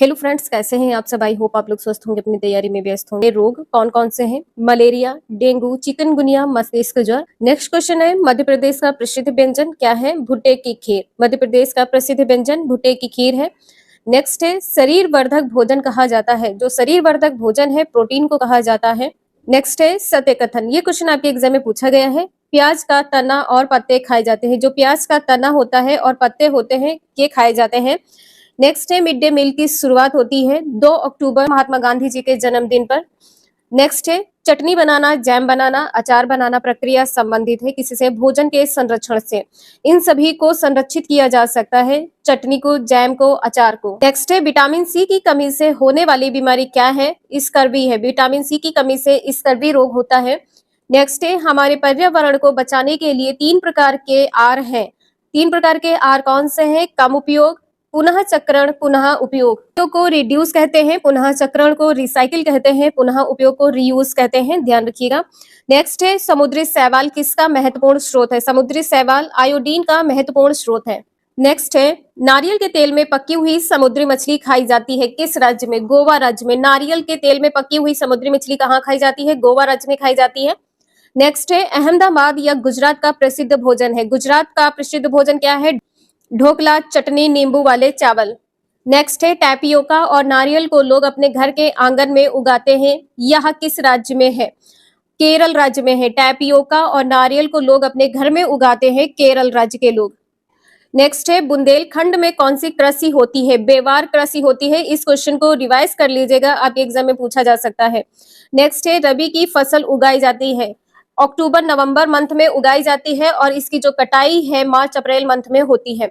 Hello friends, कैसे हैं आप सब। आई होप आप लोग स्वस्थ होंगे, अपनी तैयारी में व्यस्त होंगे। रोग कौन कौन से हैं? मलेरिया, डेंगू, चिकनगुनिया, मस्तिष्क ज्वर। नेक्स्ट क्वेश्चन है, मध्य प्रदेश का प्रसिद्ध व्यंजन क्या है? भुट्टे की खीर। मध्य प्रदेश का प्रसिद्ध व्यंजन भुट्टे की खीर है। नेक्स्ट है, शरीर वर्धक भोजन कहा जाता है। जो शरीर वर्धक भोजन है, प्रोटीन को कहा जाता है। नेक्स्ट है, सत्य कथन। ये क्वेश्चन आपके एग्जाम में पूछा गया है। प्याज का तना और पत्ते खाए जाते हैं। जो प्याज का तना होता है और पत्ते होते हैं, ये खाए जाते हैं। नेक्स्ट है, मिड डे मील की शुरुआत होती है 2 अक्टूबर महात्मा गांधी जी के जन्मदिन पर। नेक्स्ट है, चटनी बनाना, जैम बनाना, अचार बनाना प्रक्रिया संबंधित है किससे? भोजन के संरक्षण से। इन सभी को संरक्षित किया जा सकता है, चटनी को, जैम को, अचार को। नेक्स्ट है, विटामिन सी की कमी से होने वाली बीमारी क्या है? स्कर्वी है। विटामिन सी की कमी से स्कर्वी रोग होता है। नेक्स्ट है, हमारे पर्यावरण को बचाने के लिए 3 प्रकार के आर हैं। 3 प्रकार के आर कौन से हैं? कम उपयोग, पुनः चक्रण, पुनः उपयोग को रिड्यूस कहते हैं, पुनः चक्रण को रिसाइकिल कहते हैं, पुनः उपयोग को रीयूज कहते हैं, ध्यान रखिएगा। नेक्स्ट है, समुद्री शैवाल किसका महत्वपूर्ण स्रोत है? समुद्री शैवाल आयोडीन का महत्वपूर्ण स्रोत है। नेक्स्ट है, नारियल के तेल में पकी हुई समुद्री मछली खाई जाती है किस राज्य में? गोवा राज्य में। नारियल के तेल में पकी हुई समुद्री मछली कहाँ खाई जाती है? गोवा राज्य में खाई जाती है। नेक्स्ट है, अहमदाबाद या गुजरात का प्रसिद्ध भोजन है। गुजरात का प्रसिद्ध भोजन क्या है? ढोकला, चटनी, नींबू वाले चावल। नेक्स्ट है, टैपियोका और नारियल को लोग अपने घर के आंगन में उगाते हैं। यह किस राज्य में है? केरल राज्य में है। टैपियोका और नारियल को लोग अपने घर में उगाते हैं, केरल राज्य के लोग। नेक्स्ट है, बुंदेलखंड में कौन सी कृषि होती है? बेवार कृषि होती है। इस क्वेश्चन को रिवाइज कर लीजिएगा, आपके एग्जाम में पूछा जा सकता है। नेक्स्ट है, रबी की फसल उगाई जाती है अक्टूबर नवंबर मंथ में उगाई जाती है और इसकी जो कटाई है मार्च अप्रैल मंथ में होती है।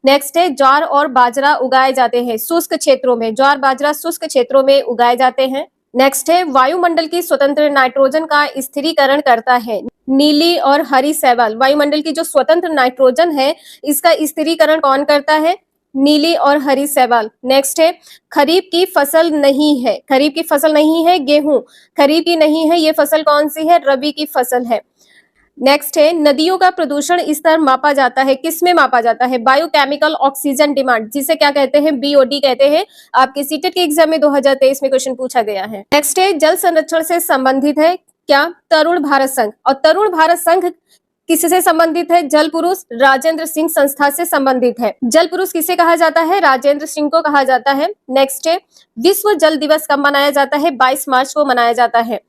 नेक्स्ट है, ज्वार और बाजरा उगाए जाते हैं शुष्क क्षेत्रों में। ज्वार बाजरा शुष्क क्षेत्रों में उगाए जाते हैं। नेक्स्ट है, वायुमंडल की स्वतंत्र नाइट्रोजन का स्थिरीकरण करता है नीली और हरी शैवाल। वायुमंडल की जो स्वतंत्र नाइट्रोजन है, इसका स्थिरीकरण कौन करता है? नीली और हरी शैवाल। नेक्स्ट है, खरीफ की फसल नहीं है। खरीफ की फसल नहीं है गेहूं। खरीफ की नहीं है, ये फसल कौन सी है? रबी की फसल है। नेक्स्ट है, नदियों का प्रदूषण स्तर मापा जाता है किस में मापा जाता है? बायोकेमिकल ऑक्सीजन डिमांड, जिसे क्या कहते हैं? बीओडी कहते हैं। आपके सीटेट के एग्जाम में 2023 में क्वेश्चन पूछा गया है। नेक्स्ट है, जल संरक्षण से संबंधित है क्या? तरुण भारत संघ। और तरुण भारत संघ किससे संबंधित है? जल पुरुष राजेंद्र सिंह संस्था से संबंधित है। जल पुरुष किसे कहा जाता है? राजेंद्र सिंह को कहा जाता है। नेक्स्ट है, विश्व जल दिवस कब मनाया जाता है? 22 मार्च को मनाया जाता है।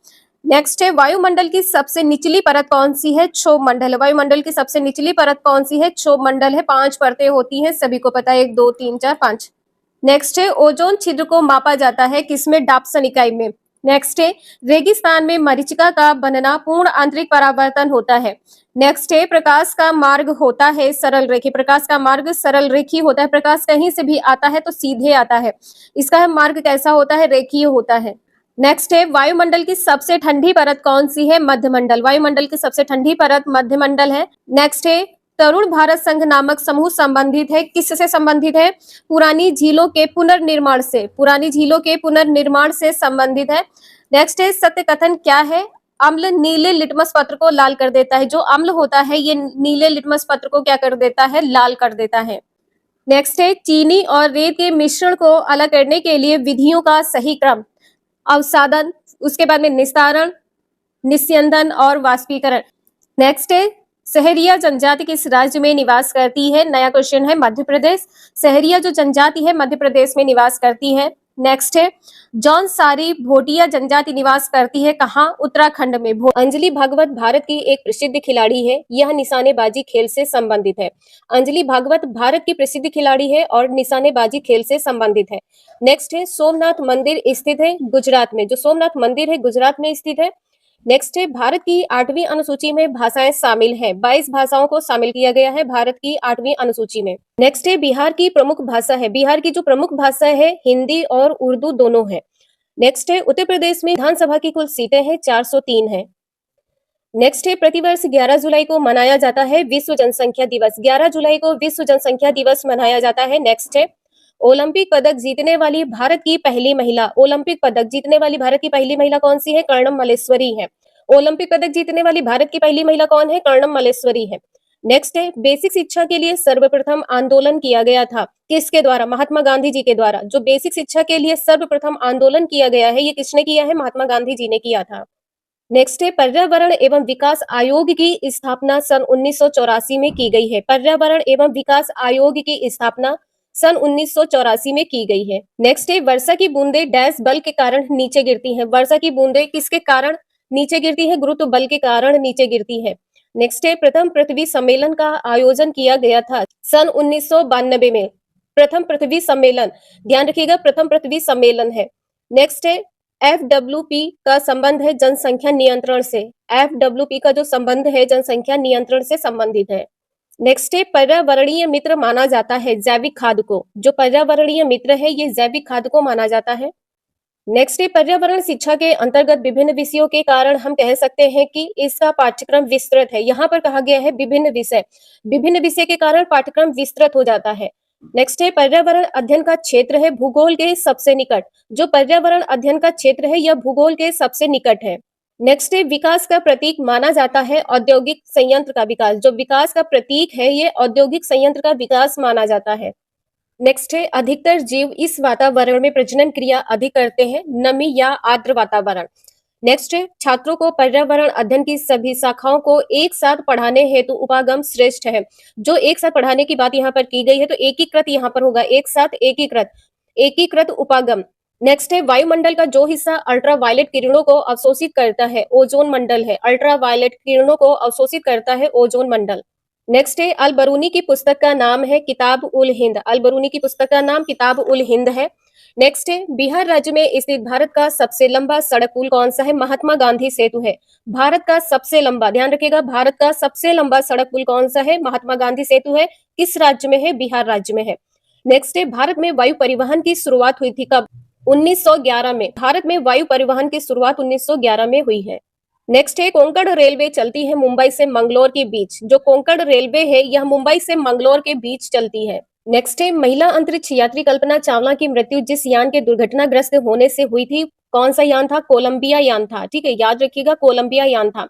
नेक्स्ट है, वायुमंडल की सबसे निचली परत कौन सी है? क्षोभ मंडल। वायुमंडल की सबसे निचली परत कौन सी है? क्षोभ मंडल है। 5 परतें होती हैं, सभी को पता है, 1 2 3 4 5। नेक्स्ट है, ओजोन छिद्र को मापा जाता है किसमें? डाप्सन इकाई में। नेक्स्ट है, रेगिस्तान में मरीचिका का बनना पूर्ण आंतरिक परावर्तन होता है। नेक्स्ट है, प्रकाश का मार्ग होता है सरल रेखी। प्रकाश का मार्ग सरल रेखी होता है। प्रकाश कहीं से भी आता है तो सीधे आता है। इसका मार्ग कैसा होता है? रेखीय होता है। नेक्स्ट है, वायुमंडल की सबसे ठंडी परत कौन सी है? मध्यमंडल। वायुमंडल की सबसे ठंडी परत मध्यमंडल है। नेक्स्ट है, तरुण भारत संघ नामक समूह संबंधित है किससे संबंधित है? पुरानी झीलों के पुनर्निर्माण से। पुरानी झीलों के पुनर्निर्माण से संबंधित है। नेक्स्ट है, सत्य कथन क्या है? अम्ल नीले लिटमस पत्र को लाल कर देता है। जो अम्ल होता है, ये नीले लिटमस पत्र को क्या कर देता है? लाल कर देता है। नेक्स्ट है, चीनी और रेत के मिश्रण को अलग करने के लिए विधियों का सही क्रम। अवसादन, उसके बाद में निस्तारण, निस्यंदन और वाष्पीकरण। नेक्स्ट है, सहरिया जनजाति किस राज्य में निवास करती है? नया क्वेश्चन है, मध्य प्रदेश। सहरिया जो जनजाति है मध्य प्रदेश में निवास करती है। नेक्स्ट है, जौनसारी भोटिया जनजाति निवास करती है कहाँ? उत्तराखंड में। अंजलि भागवत भारत की एक प्रसिद्ध खिलाड़ी है, यह निशानेबाजी खेल से संबंधित है। अंजलि भागवत भारत की प्रसिद्ध खिलाड़ी है और निशानेबाजी खेल से संबंधित है। नेक्स्ट है, सोमनाथ मंदिर स्थित है गुजरात में। जो सोमनाथ मंदिर है गुजरात में स्थित है। नेक्स्ट है, भारत की 8वीं अनुसूची में भाषाएं शामिल हैं। 22 भाषाओं को शामिल किया गया है भारत की 8वीं अनुसूची में। नेक्स्ट है, बिहार की प्रमुख भाषा है। बिहार की जो प्रमुख भाषा है हिंदी और उर्दू दोनों है। नेक्स्ट है, उत्तर प्रदेश में विधानसभा की कुल सीटें हैं 403 है। नेक्स्ट है, प्रतिवर्ष 11 जुलाई को मनाया जाता है विश्व जनसंख्या दिवस। 11 जुलाई को विश्व जनसंख्या दिवस मनाया जाता है। नेक्स्ट है, ओलंपिक पदक जीतने वाली भारत की पहली महिला। ओलंपिक पदक जीतने वाली भारत की पहली महिला कौन सी है? कर्णम मल्लेश्वरी है। ओलंपिक पदक जीतने वाली भारत की पहली महिला कौन है? कर्णम मल्लेश्वरी है। नेक्स्ट है बेसिक शिक्षा के लिए सर्वप्रथम आंदोलन किया गया था, किसके द्वारा? महात्मा गांधी जी के द्वारा। जो बेसिक शिक्षा के लिए सर्वप्रथम आंदोलन किया गया है, ये किसने किया है? महात्मा गांधी जी ने किया था। नेक्स्ट है पर्यावरण एवं विकास आयोग की स्थापना सन 1984 में की गई है। पर्यावरण एवं विकास आयोग की स्थापना सन 1984 में की गई है। नेक्स्ट है वर्षा की बूंदें डैश बल के कारण नीचे गिरती हैं। वर्षा की बूंदें किसके कारण नीचे गिरती है? गुरुत्व बल के कारण नीचे गिरती है। नेक्स्ट है प्रथम पृथ्वी सम्मेलन का आयोजन किया गया था सन 1992 में। प्रथम पृथ्वी सम्मेलन, ध्यान रखिएगा, प्रथम पृथ्वी सम्मेलन है। नेक्स्ट है FWP का संबंध है जनसंख्या नियंत्रण से। FWP का जो संबंध है जनसंख्या नियंत्रण से संबंधित है। नेक्स्ट है पर्यावरणीय मित्र माना जाता है जैविक खाद को। जो पर्यावरणीय मित्र है ये जैविक खाद को माना जाता है। नेक्स्ट है पर्यावरण शिक्षा के अंतर्गत विभिन्न विषयों के कारण हम कह सकते हैं कि इसका पाठ्यक्रम विस्तृत है। यहाँ पर कहा गया है विभिन्न विषय, विभिन्न विषय के कारण पाठ्यक्रम विस्तृत हो जाता है। नेक्स्ट है पर्यावरण अध्ययन का क्षेत्र है भूगोल के सबसे निकट। जो पर्यावरण अध्ययन का क्षेत्र है यह भूगोल के सबसे निकट है। नेक्स्ट है विकास का प्रतीक माना जाता है औद्योगिक संयंत्र का विकास। जो विकास का प्रतीक है ये औद्योगिक संयंत्र का विकास माना जाता है। नेक्स्ट है अधिकतर जीव इस वातावरण में प्रजनन क्रिया अधिक करते हैं, नमी या आर्द्र वातावरण। नेक्स्ट है छात्रों को पर्यावरण अध्ययन की सभी शाखाओं को एक साथ पढ़ाने हेतु उपागम श्रेष्ठ है। जो एक साथ पढ़ाने की बात यहाँ पर की गई है तो एकीकृत यहाँ पर होगा, एक साथ एकीकृत, एकीकृत उपागम। नेक्स्ट है वायुमंडल का जो हिस्सा अल्ट्रावायलेट किरणों को अवशोषित करता है ओजोन मंडल है। अल्ट्रावायलेट किरणों को अवशोषित करता है ओजोन मंडल। नेक्स्ट है अल बरूनी की पुस्तक का नाम है किताब उल हिंद। अल बरूनी की पुस्तक का नाम किताब उल हिंद है। नेक्स्ट है बिहार राज्य में स्थित भारत का सबसे लंबा सड़क पुल कौन सा है? महात्मा गांधी सेतु है। भारत का सबसे लंबा, ध्यान रखिएगा, भारत का सबसे लंबा सड़क पुल कौन सा है? महात्मा गांधी सेतु है। किस राज्य में है? बिहार राज्य में है। नेक्स्ट है भारत में वायु परिवहन की शुरुआत हुई थी कब? 1911 में। भारत में वायु परिवहन की शुरुआत 1911 में हुई है। नेक्स्ट है कोंकण रेलवे चलती है मुंबई से मंगलोर के बीच। जो कोंकण रेलवे है यह मुंबई से मंगलोर के बीच चलती है। नेक्स्ट है महिला अंतरिक्ष यात्री कल्पना चावला की मृत्यु जिस यान के दुर्घटनाग्रस्त होने से हुई थी, कौन सा यान था? कोलंबिया यान था। ठीक है, याद रखिएगा, कोलंबिया यान था।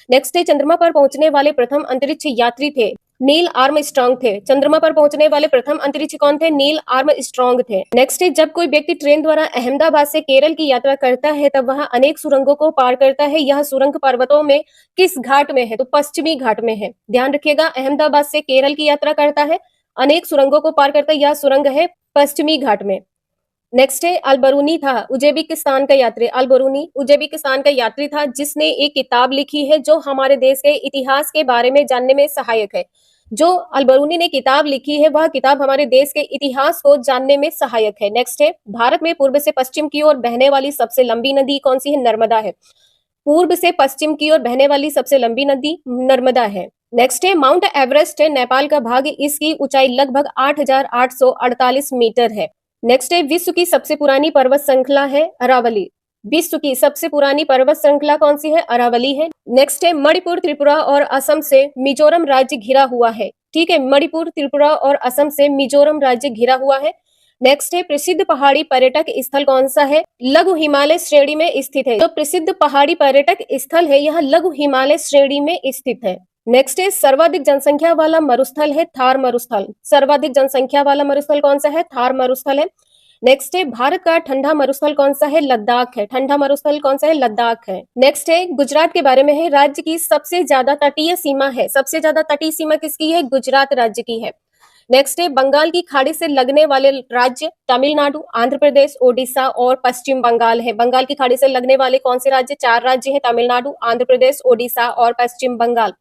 नेक्स्ट है चंद्रमा पर पहुंचने वाले प्रथम अंतरिक्ष यात्री थे नील आर्मस्ट्रांग थे। चंद्रमा पर पहुंचने वाले प्रथम अंतरिक्ष कौन थे? नील आर्मस्ट्रांग थे। नेक्स्ट है जब कोई व्यक्ति ट्रेन द्वारा अहमदाबाद से केरल की यात्रा करता है तब वह अनेक सुरंगों को पार करता है। यह सुरंग पर्वतों में किस घाट में है? तो पश्चिमी घाट में है। ध्यान रखिएगा, अहमदाबाद से केरल की यात्रा करता है, अनेक सुरंगों को पार करता है, यह सुरंग है पश्चिमी घाट में। नेक्स्ट है अलबरूनी था उज्बेकिस्तान का यात्री। अलबरूनी उज्बेकिस्तान का यात्री था जिसने एक किताब लिखी है जो हमारे देश के इतिहास के बारे में जानने में सहायक है। जो अलबरूनी ने किताब लिखी है वह किताब हमारे देश के इतिहास को जानने में सहायक है। नेक्स्ट है भारत में पूर्व से पश्चिम की ओर बहने वाली सबसे लंबी नदी कौन सी है? नर्मदा है। पूर्व से पश्चिम की ओर बहने वाली सबसे लंबी नदी नर्मदा है। नेक्स्ट है माउंट एवरेस्ट है नेपाल का भाग, इसकी ऊंचाई लगभग 8,848 मीटर है। नेक्स्ट है विश्व की सबसे पुरानी पर्वत श्रृंखला है अरावली। विश्व की सबसे पुरानी पर्वत श्रृंखला कौन सी है? अरावली है। नेक्स्ट है मणिपुर, त्रिपुरा और असम से मिजोरम राज्य घिरा हुआ है। ठीक है, मणिपुर, त्रिपुरा और असम से मिजोरम राज्य घिरा हुआ है। नेक्स्ट है प्रसिद्ध पहाड़ी पर्यटक स्थल कौन सा है? लघु हिमालय श्रेणी में स्थित है। जो प्रसिद्ध पहाड़ी पर्यटक स्थल है यह लघु हिमालय श्रेणी में स्थित है। नेक्स्ट है सर्वाधिक जनसंख्या वाला मरुस्थल है थार मरुस्थल। सर्वाधिक जनसंख्या वाला मरुस्थल कौन सा है? थार मरुस्थल है। नेक्स्ट है भारत का ठंडा मरुस्थल कौन सा है? लद्दाख है। ठंडा मरुस्थल कौन सा है? लद्दाख है। नेक्स्ट है गुजरात के बारे में है, राज्य की सबसे ज्यादा तटीय सीमा है। सबसे ज्यादा तटीय सीमा किसकी है? गुजरात राज्य की है। नेक्स्ट है बंगाल की खाड़ी से लगने वाले राज्य तमिलनाडु, आंध्र प्रदेश, ओडिशा और पश्चिम बंगाल है। बंगाल की खाड़ी से लगने वाले कौन से राज्य? 4 राज्य हैं, तमिलनाडु, आंध्र प्रदेश, ओडिशा और पश्चिम बंगाल।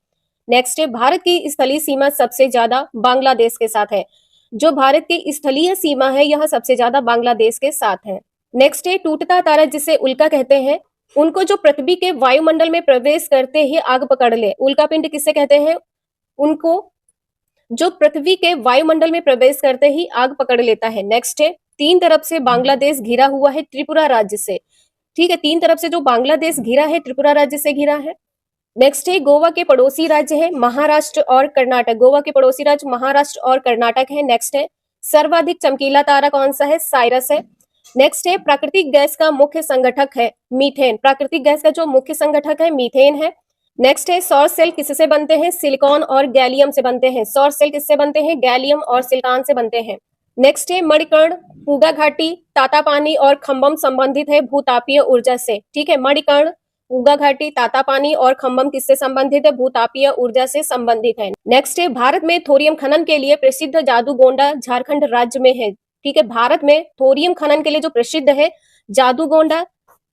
नेक्स्ट है भारत की स्थलीय सीमा सबसे ज्यादा बांग्लादेश के साथ है। जो भारत की स्थलीय सीमा है यह सबसे ज्यादा बांग्लादेश के साथ है। नेक्स्ट है टूटता तारा जिसे उल्का कहते हैं, उनको जो पृथ्वी के वायुमंडल में प्रवेश करते ही आग पकड़ ले, उल्का पिंड किसे कहते हैं? उनको जो पृथ्वी के वायुमंडल में प्रवेश करते ही आग पकड़ लेता है। नेक्स्ट है 3 तरफ से बांग्लादेश घिरा हुआ है त्रिपुरा राज्य से। ठीक है, 3 तरफ से जो बांग्लादेश घिरा है त्रिपुरा राज्य से घिरा है। नेक्स्ट है गोवा के पड़ोसी राज्य है महाराष्ट्र और कर्नाटक। गोवा के पड़ोसी राज्य महाराष्ट्र और कर्नाटक है। नेक्स्ट है सर्वाधिक चमकीला तारा कौन सा है? साइरस है। नेक्स्ट है प्राकृतिक गैस का मुख्य संगठक है मीथेन। प्राकृतिक गैस का जो मुख्य संगठक है मीथेन है। नेक्स्ट है सौर सेल किससे बनते हैं? सिलिकॉन और गैलियम से बनते हैं। सौर सेल किससे बनते हैं? गैलियम और सिलिकॉन से बनते हैं। नेक्स्ट है मणिकर्ण, पूगा घाटी, तातापानी और खम्बम संबंधित है भूतापीय ऊर्जा से। ठीक है, मणिकर्ण, पूगा घाटी, तातापानी और खम्बम किससे संबंधित है? भूतापीय ऊर्जा से संबंधित है। नेक्स्ट है भारत में थोरियम खनन के लिए प्रसिद्ध जादूगोंडा झारखंड राज्य में है। ठीक है, भारत में थोरियम खनन के लिए जो प्रसिद्ध है जादूगोंडा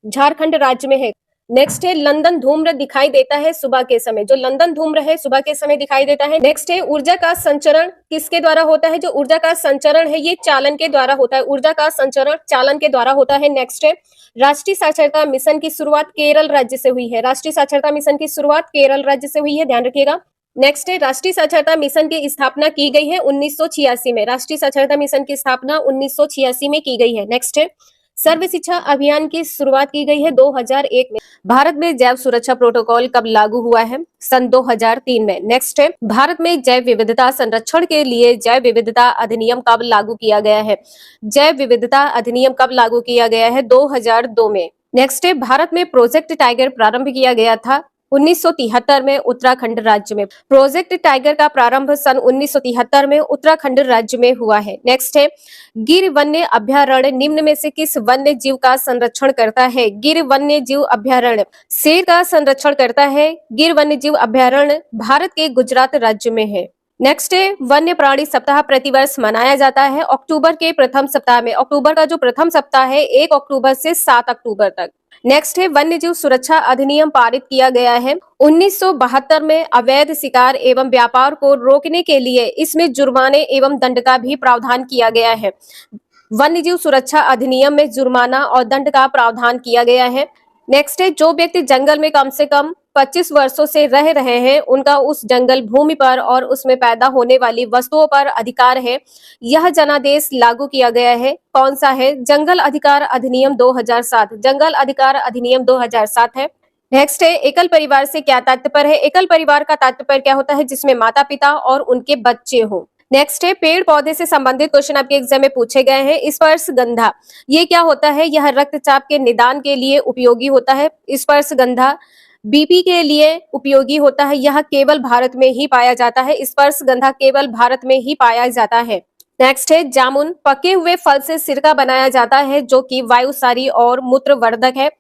झारखंड राज्य में है। नेक्स्ट है लंदन धूम्र दिखाई देता है सुबह के समय। जो लंदन धूम्र है सुबह के समय दिखाई देता है। नेक्स्ट है ऊर्जा का संचरण किसके द्वारा होता है? जो ऊर्जा का संचरण है ये चालन के द्वारा होता है। ऊर्जा का संचरण चालन के द्वारा होता है। नेक्स्ट है राष्ट्रीय साक्षरता मिशन की शुरुआत केरल राज्य से हुई है। राष्ट्रीय साक्षरता मिशन की शुरुआत केरल राज्य से हुई है, ध्यान रखिएगा। नेक्स्ट है राष्ट्रीय साक्षरता मिशन की स्थापना की गई है 1986 में। राष्ट्रीय साक्षरता मिशन की स्थापना 1986 में की गई है। नेक्स्ट है सर्व शिक्षा अभियान की शुरुआत की गई है 2001 में। भारत में जैव सुरक्षा प्रोटोकॉल कब लागू हुआ है? सन 2003 में। नेक्स्ट है भारत में जैव विविधता संरक्षण के लिए जैव विविधता अधिनियम कब लागू किया गया है? जैव विविधता अधिनियम कब लागू किया गया है? 2002 में। नेक्स्ट है भारत में प्रोजेक्ट टाइगर प्रारंभ किया गया था 1973 में उत्तराखंड राज्य में। प्रोजेक्ट टाइगर का प्रारंभ सन 1973 में उत्तराखंड राज्य में हुआ है। नेक्स्ट है गिर वन्य अभयारण्य निम्न में से किस वन्य जीव का संरक्षण करता है? गिर वन्य जीव अभयारण्य शेर का संरक्षण करता है। गिर वन्य जीव अभयारण्य भारत के गुजरात राज्य में है। नेक्स्ट है वन्य प्राणी सप्ताह प्रतिवर्ष मनाया जाता है अक्टूबर के प्रथम सप्ताह में। अक्टूबर का जो प्रथम सप्ताह है 1 अक्टूबर से 7 अक्टूबर तक। नेक्स्ट है वन्य जीव सुरक्षा अधिनियम पारित किया गया है 1972 में। अवैध शिकार एवं व्यापार को रोकने के लिए इसमें जुर्माने एवं दंड का भी प्रावधान किया गया है। वन्य जीव सुरक्षा अधिनियम में जुर्माना और दंड का प्रावधान किया गया है। नेक्स्ट है जो व्यक्ति जंगल में कम से कम 25 वर्षों से रह रहे हैं उनका उस जंगल भूमि पर और उसमें पैदा होने वाली वस्तुओं पर अधिकार है। यह जनादेश लागू किया गया है। कौन सा है? जंगल अधिकार अधिनियम 2007। जंगल अधिकार अधिनियम 2007 है। नेक्स्ट है एकल परिवार से क्या तात्पर्य है? एकल परिवार का तात्पर्य क्या होता है? जिसमें माता पिता और उनके बच्चे हो। नेक्स्ट है पेड़ पौधे से संबंधित क्वेश्चन आपके एग्जाम में पूछे गए हैं। स्पर्शगंधा ये क्या होता है? यह रक्तचाप के निदान के लिए उपयोगी होता है। स्पर्शगंधा बीपी के लिए उपयोगी होता है। यह केवल भारत में ही पाया जाता है। स्पर्शगंधा केवल भारत में ही पाया जाता है। नेक्स्ट है जामुन पके हुए फल से सिरका बनाया जाता है जो कि वायुसारी और मूत्रवर्धक है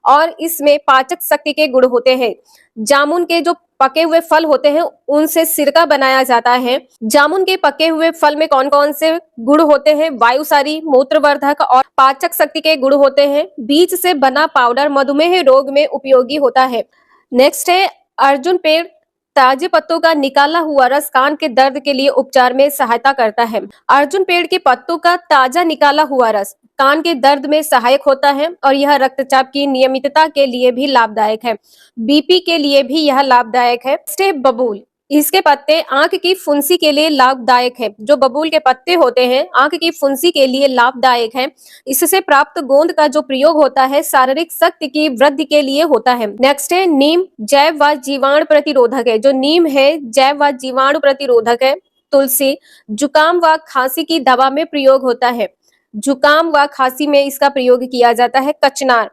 और इसमें पाचक शक्ति के गुण होते हैं। जामुन के जो पके हुए फल होते हैं उनसे सिरका बनाया जाता है। जामुन के पके हुए फल में कौन कौन से गुण होते हैं? वायुसारी, मूत्रवर्धक और पाचक शक्ति के गुण होते हैं। बीज से बना पाउडर मधुमेह रोग में उपयोगी होता है। नेक्स्ट है अर्जुन पेड़ ताजे पत्तों का निकाला हुआ रस कान के दर्द के लिए उपचार में सहायता करता है। अर्जुन पेड़ के पत्तों का ताजा निकाला हुआ रस कान के दर्द में सहायक होता है और यह रक्तचाप की नियमितता के लिए भी लाभदायक है। बीपी के लिए भी यह लाभदायक है। नेक्स्ट है बबूल इसके पत्ते आंख की फुंसी के लिए लाभदायक है। जो बबूल के पत्ते होते हैं आंख की फुंसी के लिए लाभदायक है। इससे प्राप्त गोंद का जो प्रयोग होता है शारीरिक शक्ति की वृद्धि के लिए होता है। नेक्स्ट है नीम जैव व जीवाणु प्रतिरोधक है। जो नीम है जैव व जीवाणु प्रतिरोधक है। तुलसी जुकाम व खांसी की दवा में प्रयोग होता है। जुकाम व खांसी में इसका प्रयोग किया जाता है। कचनार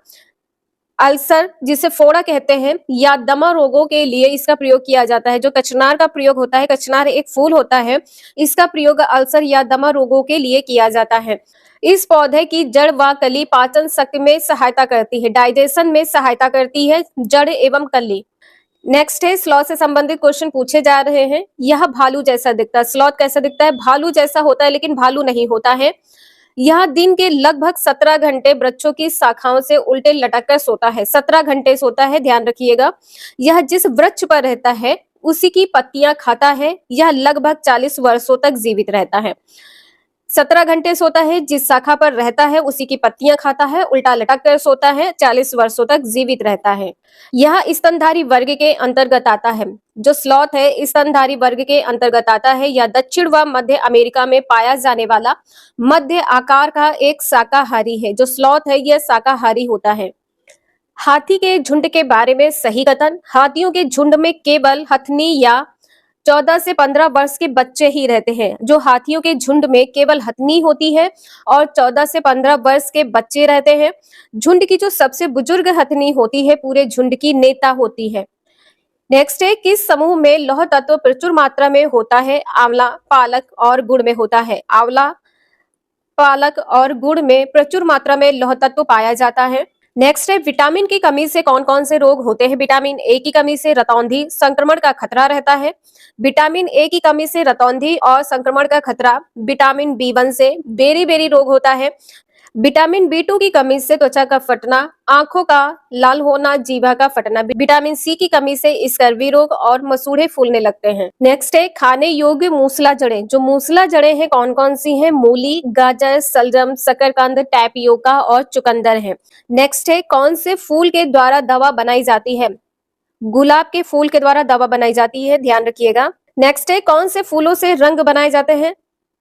अल्सर जिसे फोड़ा कहते हैं या दमा रोगों के लिए इसका प्रयोग किया जाता है। जो कचनार का प्रयोग होता है, कचनार एक फूल होता है, इसका प्रयोग अल्सर या दमा रोगों के लिए किया जाता है। इस पौधे की जड़ व कली पाचन शक्ति में सहायता करती है, डाइजेशन में सहायता करती है जड़ एवं कली। नेक्स्ट है स्लॉथ से संबंधित क्वेश्चन पूछे जा रहे हैं। यह भालू जैसा दिखता है। स्लॉथ कैसा दिखता है? भालू जैसा होता है लेकिन भालू नहीं होता है। यह दिन के लगभग 17 घंटे वृक्षों की शाखाओं से उल्टे लटक कर सोता है। 17 घंटे सोता है, ध्यान रखिएगा। यह जिस वृक्ष पर रहता है उसी की पत्तियां खाता है। यह लगभग 40 वर्षों तक जीवित रहता है। 17 घंटे सोता है, जिस शाखा पर रहता है उसी की पत्तियां खाता है, उल्टा लटक कर सोता है, 40 वर्षों तक जीवित रहता है। यह स्तनधारी वर्ग के अंतर्गत आता है। जो स्लॉथ है स्तनधारी वर्ग के अंतर्गत आता है। यह दक्षिण व मध्य अमेरिका में पाया जाने वाला मध्य आकार का एक शाकाहारी है। जो स्लॉथ है यह शाकाहारी होता है। हाथी के झुंड के बारे में सही कथन। हाथियों के झुंड में केवल हथनी या 14 से 15 वर्ष के बच्चे ही रहते हैं। जो हाथियों के झुंड में केवल हथनी होती है और 14 से 15 वर्ष के बच्चे रहते हैं। झुंड की जो सबसे बुजुर्ग हथनी होती है पूरे झुंड की नेता होती है। नेक्स्ट है, किस समूह में लौह तत्व प्रचुर मात्रा में होता है? आंवला, पालक और गुड़ में होता है। आंवला, पालक और गुड़ में प्रचुर मात्रा में लौह तत्व पाया जाता है। नेक्स्ट है, विटामिन की कमी से कौन कौन से रोग होते हैं? विटामिन ए की कमी से रतौंधी, संक्रमण का खतरा रहता है। विटामिन ए की कमी से रतौंधी और संक्रमण का खतरा। विटामिन बी1 से बेरी बेरी रोग होता है। विटामिन बी2 की कमी से त्वचा का फटना, आंखों का लाल होना, जीभा का फटना। विटामिन सी की कमी से स्कर्वी रोग और मसूड़े फूलने लगते हैं। नेक्स्ट है, खाने योग्य मूसला जड़ें। जो मूसला जड़ें हैं कौन कौन सी हैं? मूली, गाजर, सलजम, शकरकंद, टैपियोका और चुकंदर है। नेक्स्ट है, कौन से फूल के द्वारा दवा बनाई जाती है? गुलाब के फूल के द्वारा दवा बनाई जाती है, ध्यान रखिएगा। नेक्स्ट है, कौन से फूलों से रंग बनाए जाते हैं?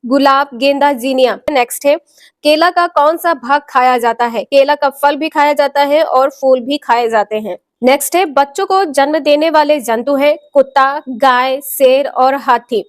गुलाब, गेंदा, जीनिया। नेक्स्ट है, केला का कौन सा भाग खाया जाता है? केला का फल भी खाया जाता है और फूल भी खाए जाते हैं। नेक्स्ट है, बच्चों को जन्म देने वाले जंतु है? कुत्ता, गाय, शेर और हाथी।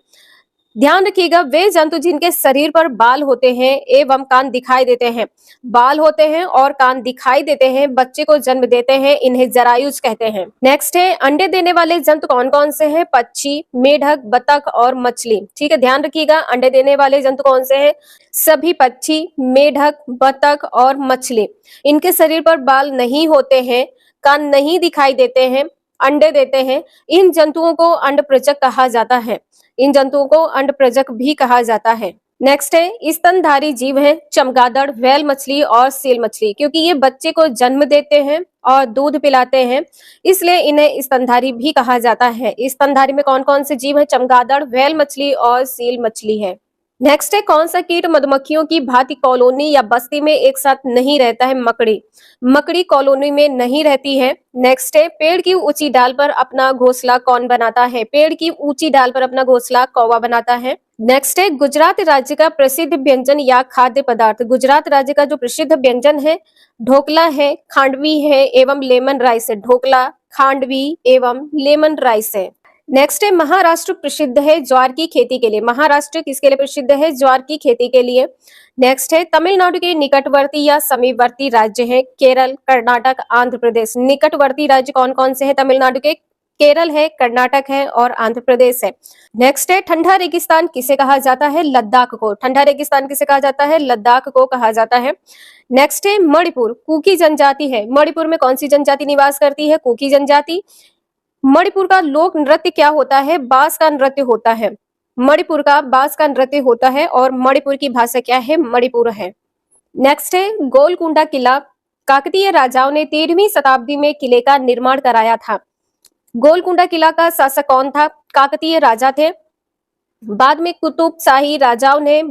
ध्यान रखिएगा, वे जंतु जिनके शरीर पर बाल होते हैं एवं कान दिखाई देते हैं, बाल होते हैं और कान दिखाई देते हैं, बच्चे को जन्म देते हैं, इन्हें जरायुज कहते हैं। नेक्स्ट है, अंडे देने वाले जंतु कौन कौन से हैं? पक्षी, मेढक, बतख और मछली। ठीक है, ध्यान रखिएगा, अंडे देने वाले जंतु कौन से हैं? सभी पक्षी, मेढक, बतख और मछली। इनके शरीर पर बाल नहीं होते हैं, कान नहीं दिखाई देते हैं, अंडे देते हैं। इन जंतुओं को अंडप्रजक कहा जाता है। इन जंतुओं को अंडप्रजक भी कहा जाता है। नेक्स्ट है, स्तनधारी जीव है? चमगादड़, व्हेल मछली और सील मछली। क्योंकि ये बच्चे को जन्म देते हैं और दूध पिलाते हैं, इसलिए इन्हें स्तनधारी भी कहा जाता है। स्तनधारी में कौन कौन से जीव है? चमगादड़, व्हेल मछली और सील मछली है। नेक्स्ट है, कौन सा कीट मधुमक्खियों की भांति कॉलोनी या बस्ती में एक साथ नहीं रहता है? मकड़ी। मकड़ी कॉलोनी में नहीं रहती है। नेक्स्ट है, पेड़ की ऊंची डाल पर अपना घोंसला कौन बनाता है? पेड़ की ऊंची डाल पर अपना घोंसला कौवा बनाता है। नेक्स्ट है, गुजरात राज्य का प्रसिद्ध व्यंजन या खाद्य पदार्थ। गुजरात राज्य का जो प्रसिद्ध व्यंजन है, ढोकला है, खांडवी है एवं लेमन राइस है। ढोकला, खांडवी एवं लेमन राइस है। नेक्स्ट है, महाराष्ट्र प्रसिद्ध है ज्वार की खेती के लिए। महाराष्ट्र किसके लिए प्रसिद्ध है? ज्वार की खेती के लिए। नेक्स्ट है, तमिलनाडु के निकटवर्ती या समीपवर्ती राज्य है? केरल, कर्नाटक, आंध्र प्रदेश। निकटवर्ती राज्य कौन कौन से हैं तमिलनाडु के? केरल है, कर्नाटक है और आंध्र प्रदेश है। नेक्स्ट है, ठंडा रेगिस्तान किसे कहा जाता है? लद्दाख को। ठंडा रेगिस्तान किसे कहा जाता है? लद्दाख को कहा जाता है। नेक्स्ट है, मणिपुर कुकी जनजाति है। मणिपुर में कौन सी जनजाति निवास करती है? कुकी जनजाति। मणिपुर का लोक नृत्य क्या होता है? बांस का नृत्य होता है। मणिपुर का बांस का नृत्य होता है और मणिपुर की भाषा क्या है? मणिपुर है। नेक्स्ट है, गोलकुंडा किला काकतीय राजाओं ने 13वीं शताब्दी में किले का निर्माण कराया था। गोलकुंडा किला का शासक कौन था? काकतीय राजा थे। बाद में कुतुबशाही राजाओं ने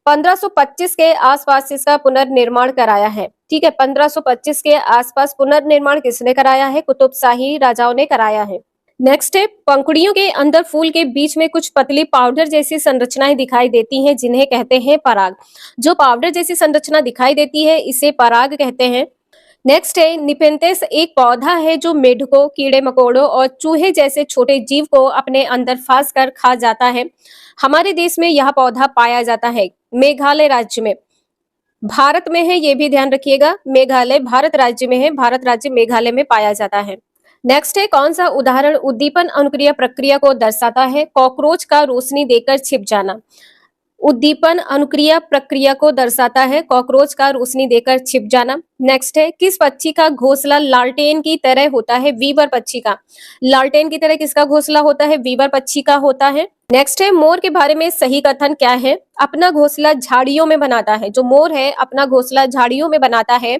1525 के आसपास इसका पुनर्निर्माण कराया है। ठीक है, 1525 के आसपास पुनर्निर्माण किसने कराया है? कुतुबशाही राजाओं ने कराया है। नेक्स्ट है, पंखुड़ियों के अंदर फूल के बीच में कुछ पतली पाउडर जैसी संरचनाएं दिखाई देती हैं, जिन्हें कहते हैं पराग। जो पाउडर जैसी संरचना दिखाई देती है, इसे पराग कहते हैं। नेक्स्ट है, निपेंथेस एक पौधा है जो मेढकों, कीड़े मकोड़ों और चूहे जैसे छोटे जीव को अपने अंदर फांस कर खा जाता है। हमारे देश में यह पौधा पाया जाता है मेघालय राज्य में। भारत में है, ये भी ध्यान रखिएगा। मेघालय भारत राज्य में है, भारत राज्य मेघालय में पाया जाता है। नेक्स्ट है, कौन सा उदाहरण उद्दीपन अनुक्रिया प्रक्रिया को दर्शाता है? कॉकरोच का रोशनी देकर छिप जाना उद्दीपन अनुक्रिया प्रक्रिया को दर्शाता है। कॉकरोच का रोशनी देकर छिप जाना। नेक्स्ट है, किस पक्षी का घोंसला लालटेन की तरह होता है? वीवर पक्षी का। लालटेन की तरह किसका घोंसला होता है? वीवर पक्षी का होता है। नेक्स्ट है, मोर के बारे में सही कथन क्या है? अपना घोंसला झाड़ियों में बनाता है। जो मोर है अपना घोंसला झाड़ियों में बनाता है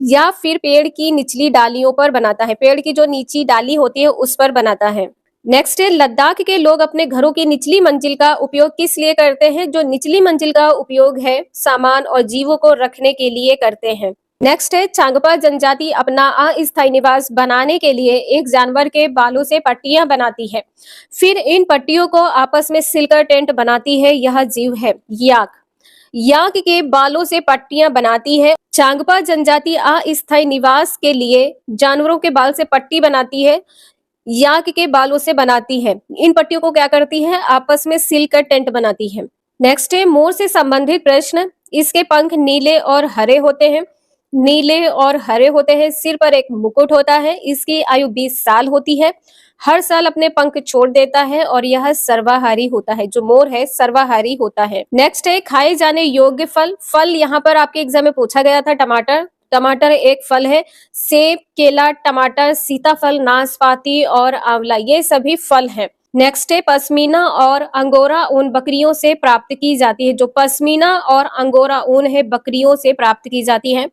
या फिर पेड़ की निचली डालियों पर बनाता है। पेड़ की जो नीची डाली होती है उस पर बनाता है। नेक्स्ट है, लद्दाख के लोग अपने घरों की निचली मंजिल का उपयोग किस लिए करते हैं? जो निचली मंजिल का उपयोग है सामान और जीवों को रखने के लिए करते हैं। नेक्स्ट है, चांगपा जनजाति अपना अस्थायी निवास बनाने के लिए एक जानवर के बालों से पट्टियां बनाती है, फिर इन पट्टियों को आपस में सिलकर टेंट बनाती है। यह जीव है याक। याक के बालों से पट्टियां बनाती है। चांगपा जनजाति अस्थायी निवास के लिए जानवरों के बाल से पट्टी बनाती है, याक के बालों से बनाती है। इन पट्टियों को क्या करती है? आपस में सिलकर टेंट बनाती है। नेक्स्ट है, मोर से संबंधित प्रश्न। इसके पंख नीले और हरे होते हैं। नीले और हरे होते हैं, सिर पर एक मुकुट होता है, इसकी आयु 20 साल होती है, हर साल अपने पंख छोड़ देता है और यह सर्वाहारी होता है। जो मोर है सर्वाहारी होता है। नेक्स्ट है खाए जाने योग्य फल। फल यहाँ पर आपके एग्जाम में पूछा गया था टमाटर। टमाटर एक फल है। सेब, केला, टमाटर, सीताफल, नाशपाती और आंवला ये सभी फल हैं। नेक्स्ट है पश्मीना और अंगोरा ऊन बकरियों से प्राप्त की जाती है। जो पश्मीना और अंगोरा ऊन है बकरियों से प्राप्त की जाती है।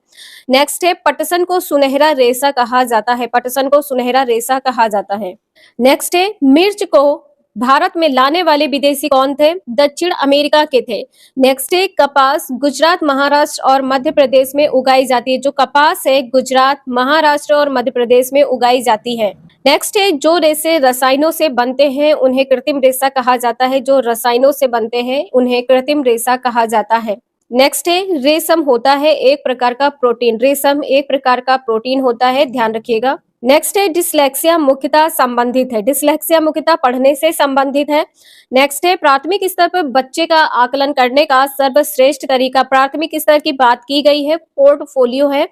नेक्स्ट है पटसन को सुनहरा रेशा कहा जाता है। पटसन को सुनहरा रेशा कहा जाता है। नेक्स्ट है मिर्च को भारत में लाने वाले विदेशी कौन थे? दक्षिण अमेरिका के थे। नेक्स्ट है कपास गुजरात, महाराष्ट्र और मध्य प्रदेश में उगाई जाती है। जो कपास है गुजरात, महाराष्ट्र और मध्य प्रदेश में उगाई जाती है। नेक्स्ट है जो रेशे रसायनों से बनते हैं उन्हें कृत्रिम रेशा कहा जाता है। जो रसायनों से बनते हैं उन्हें कृत्रिम रेशा कहा जाता है। नेक्स्ट है रेशम होता है एक प्रकार का प्रोटीन। रेशम एक प्रकार का प्रोटीन होता है, ध्यान रखिएगा। नेक्स्ट है डिसलेक्सिया मुख्यतः संबंधित है। डिसलेक्सिया मुख्यतः पढ़ने से संबंधित है। नेक्स्ट है प्राथमिक स्तर पर बच्चे का आकलन करने का सर्वश्रेष्ठ तरीका। प्राथमिक स्तर की बात की गई है, पोर्टफोलियो है।